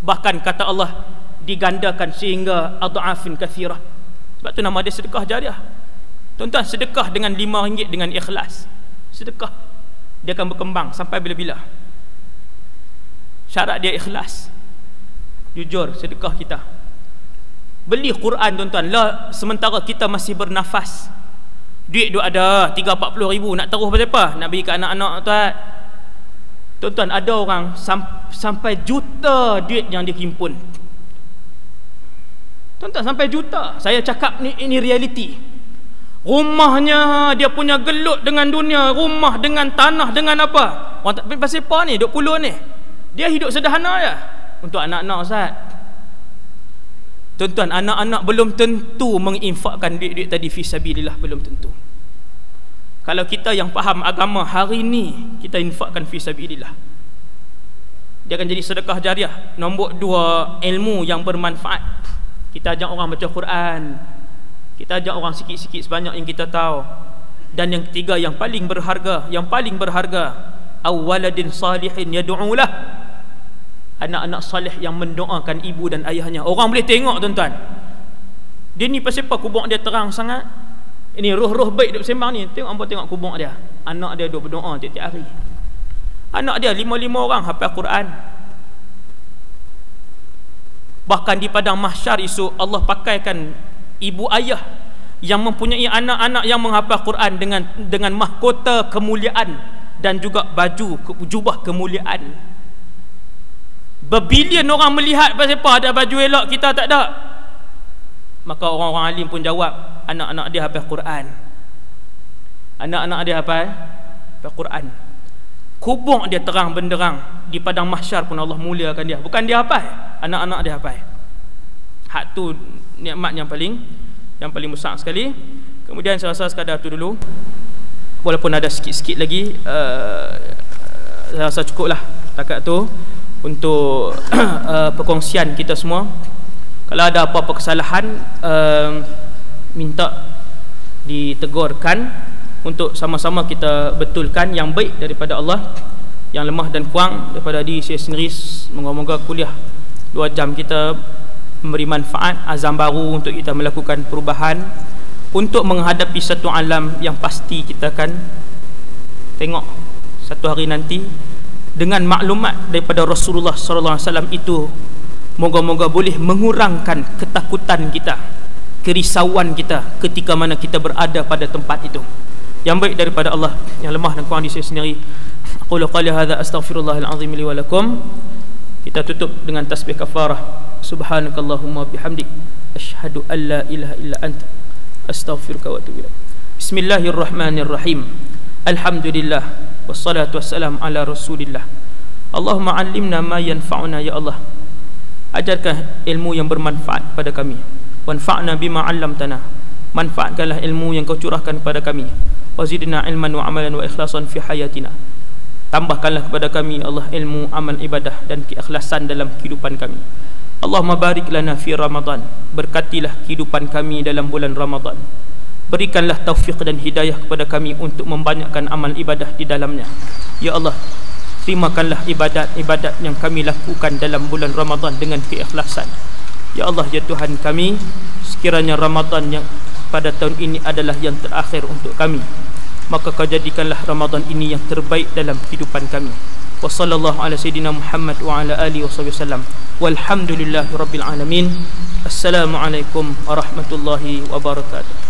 bahkan kata Allah digandakan sehingga adhafin kathirah. Sebab tu nama dia sedekah jariah. Tuan-tuan, sedekah dengan RM5 dengan ikhlas, sedekah dia akan berkembang sampai bila-bila. Syarat dia ikhlas, jujur sedekah kita. Beli Quran tuan-tuan lah sementara kita masih bernafas. Duit duk ada 30-40 ribu, nak terus pasal apa? Nak bagi ke anak-anak tuan. Tuan-tuan, ada orang sampai juta duit yang dia himpun. Tuan-tuan, sampai juta. Saya cakap ini realiti. Rumahnya dia punya gelut dengan dunia, rumah dengan tanah dengan apa. Orang tak pasal apa ni, duk puluh ni. Dia hidup sederhana je. Untuk anak-anak Ustaz. Tuan-tuan, anak-anak belum tentu menginfakkan duit-duit tadi fi sabilillah, belum tentu. Kalau kita yang faham agama hari ni, kita infakkan fi sabilillah, dia akan jadi sedekah jariah. Nombor 2, ilmu yang bermanfaat. Kita ajak orang baca Quran, kita ajak orang sikit-sikit sebanyak yang kita tahu. Dan yang ketiga, yang paling berharga, awaladin salihin yad'u lah, anak-anak salih yang mendoakan ibu dan ayahnya. Orang boleh tengok tuan-tuan, dia ni pasal apa kubur dia terang sangat. Ini roh-roh baik duk sembang ni. Tengok apa, tengok kubur dia, anak dia duk berdoa tiap-tiap hari. Anak dia 5 orang hafal Quran. Bahkan di padang mahsyar esok, Allah pakaikan ibu ayah yang mempunyai anak-anak yang menghafal Quran dengan mahkota kemuliaan dan juga baju jubah kemuliaan. Berbilion orang melihat pasal apa ada baju elok, kita tak ada. Maka orang-orang alim pun jawab, anak-anak dia hafal Quran. Anak-anak dia hafal Quran. Kubur dia terang benderang, di padang mahsyar pun Allah muliakan dia. Bukan dia hafal, anak-anak dia hafal. Hak tu nikmat yang paling besar sekali. Kemudian saya rasa sekadar tu dulu, walaupun ada sikit-sikit lagi, saya rasa cukup lah takat tu untuk perkongsian kita semua. Kalau ada apa-apa kesalahan, minta ditegurkan untuk sama-sama kita betulkan. Yang baik daripada Allah, yang lemah dan kurang daripada diri saya sendiri. Moga-moga kuliah 2 jam kita memberi manfaat, azam baru untuk kita melakukan perubahan, untuk menghadapi satu alam yang pasti kita akan tengok satu hari nanti. Dengan maklumat daripada Rasulullah SAW itu, moga-moga boleh mengurangkan ketakutan kita, kerisauan kita ketika mana kita berada pada tempat itu. Yang baik daripada Allah, yang lemah dan kurang di saya sendiri. Aqulu qali hadza astaghfirullahal azim li wa lakum. Kita tutup dengan tasbih kafarah. Subhanakallahumma bihamdik, asyhadu an la ilaha illa anta, astaghfiruka wa atubu ilaik. Bismillahirrahmanirrahim. Alhamdulillah wassalatu wassalam ala rasulillah. Allahumma allimna ma yanfa'una ya Allah. Ajarkan ilmu yang bermanfaat pada kami. Wanfa'na bima 'allamtana. Manfaatkanlah ilmu yang kau curahkan kepada kami. Wazidna ilman wa amalan wa ikhlasan fi hayatina. Tambahkanlah kepada kami Allah ilmu, amal, ibadah dan keikhlasan dalam kehidupan kami. Allahumma barik lana fi Ramadan. Berkatilah kehidupan kami dalam bulan Ramadan. Berikanlah taufik dan hidayah kepada kami untuk membanyakkan amal ibadah di dalamnya. Ya Allah, terimakanlah ibadat-ibadat yang kami lakukan dalam bulan Ramadan dengan keikhlasan. Ya Allah, ya Tuhan kami, sekiranya Ramadan yang pada tahun ini adalah yang terakhir untuk kami, maka kau jadikanlah Ramadan ini yang terbaik dalam kehidupan kami. Wa sallallahu ala sayyidina Muhammad wa ala alihi wasallam. Walhamdulillahirabbil alamin. Assalamualaikum warahmatullahi wabarakatuh.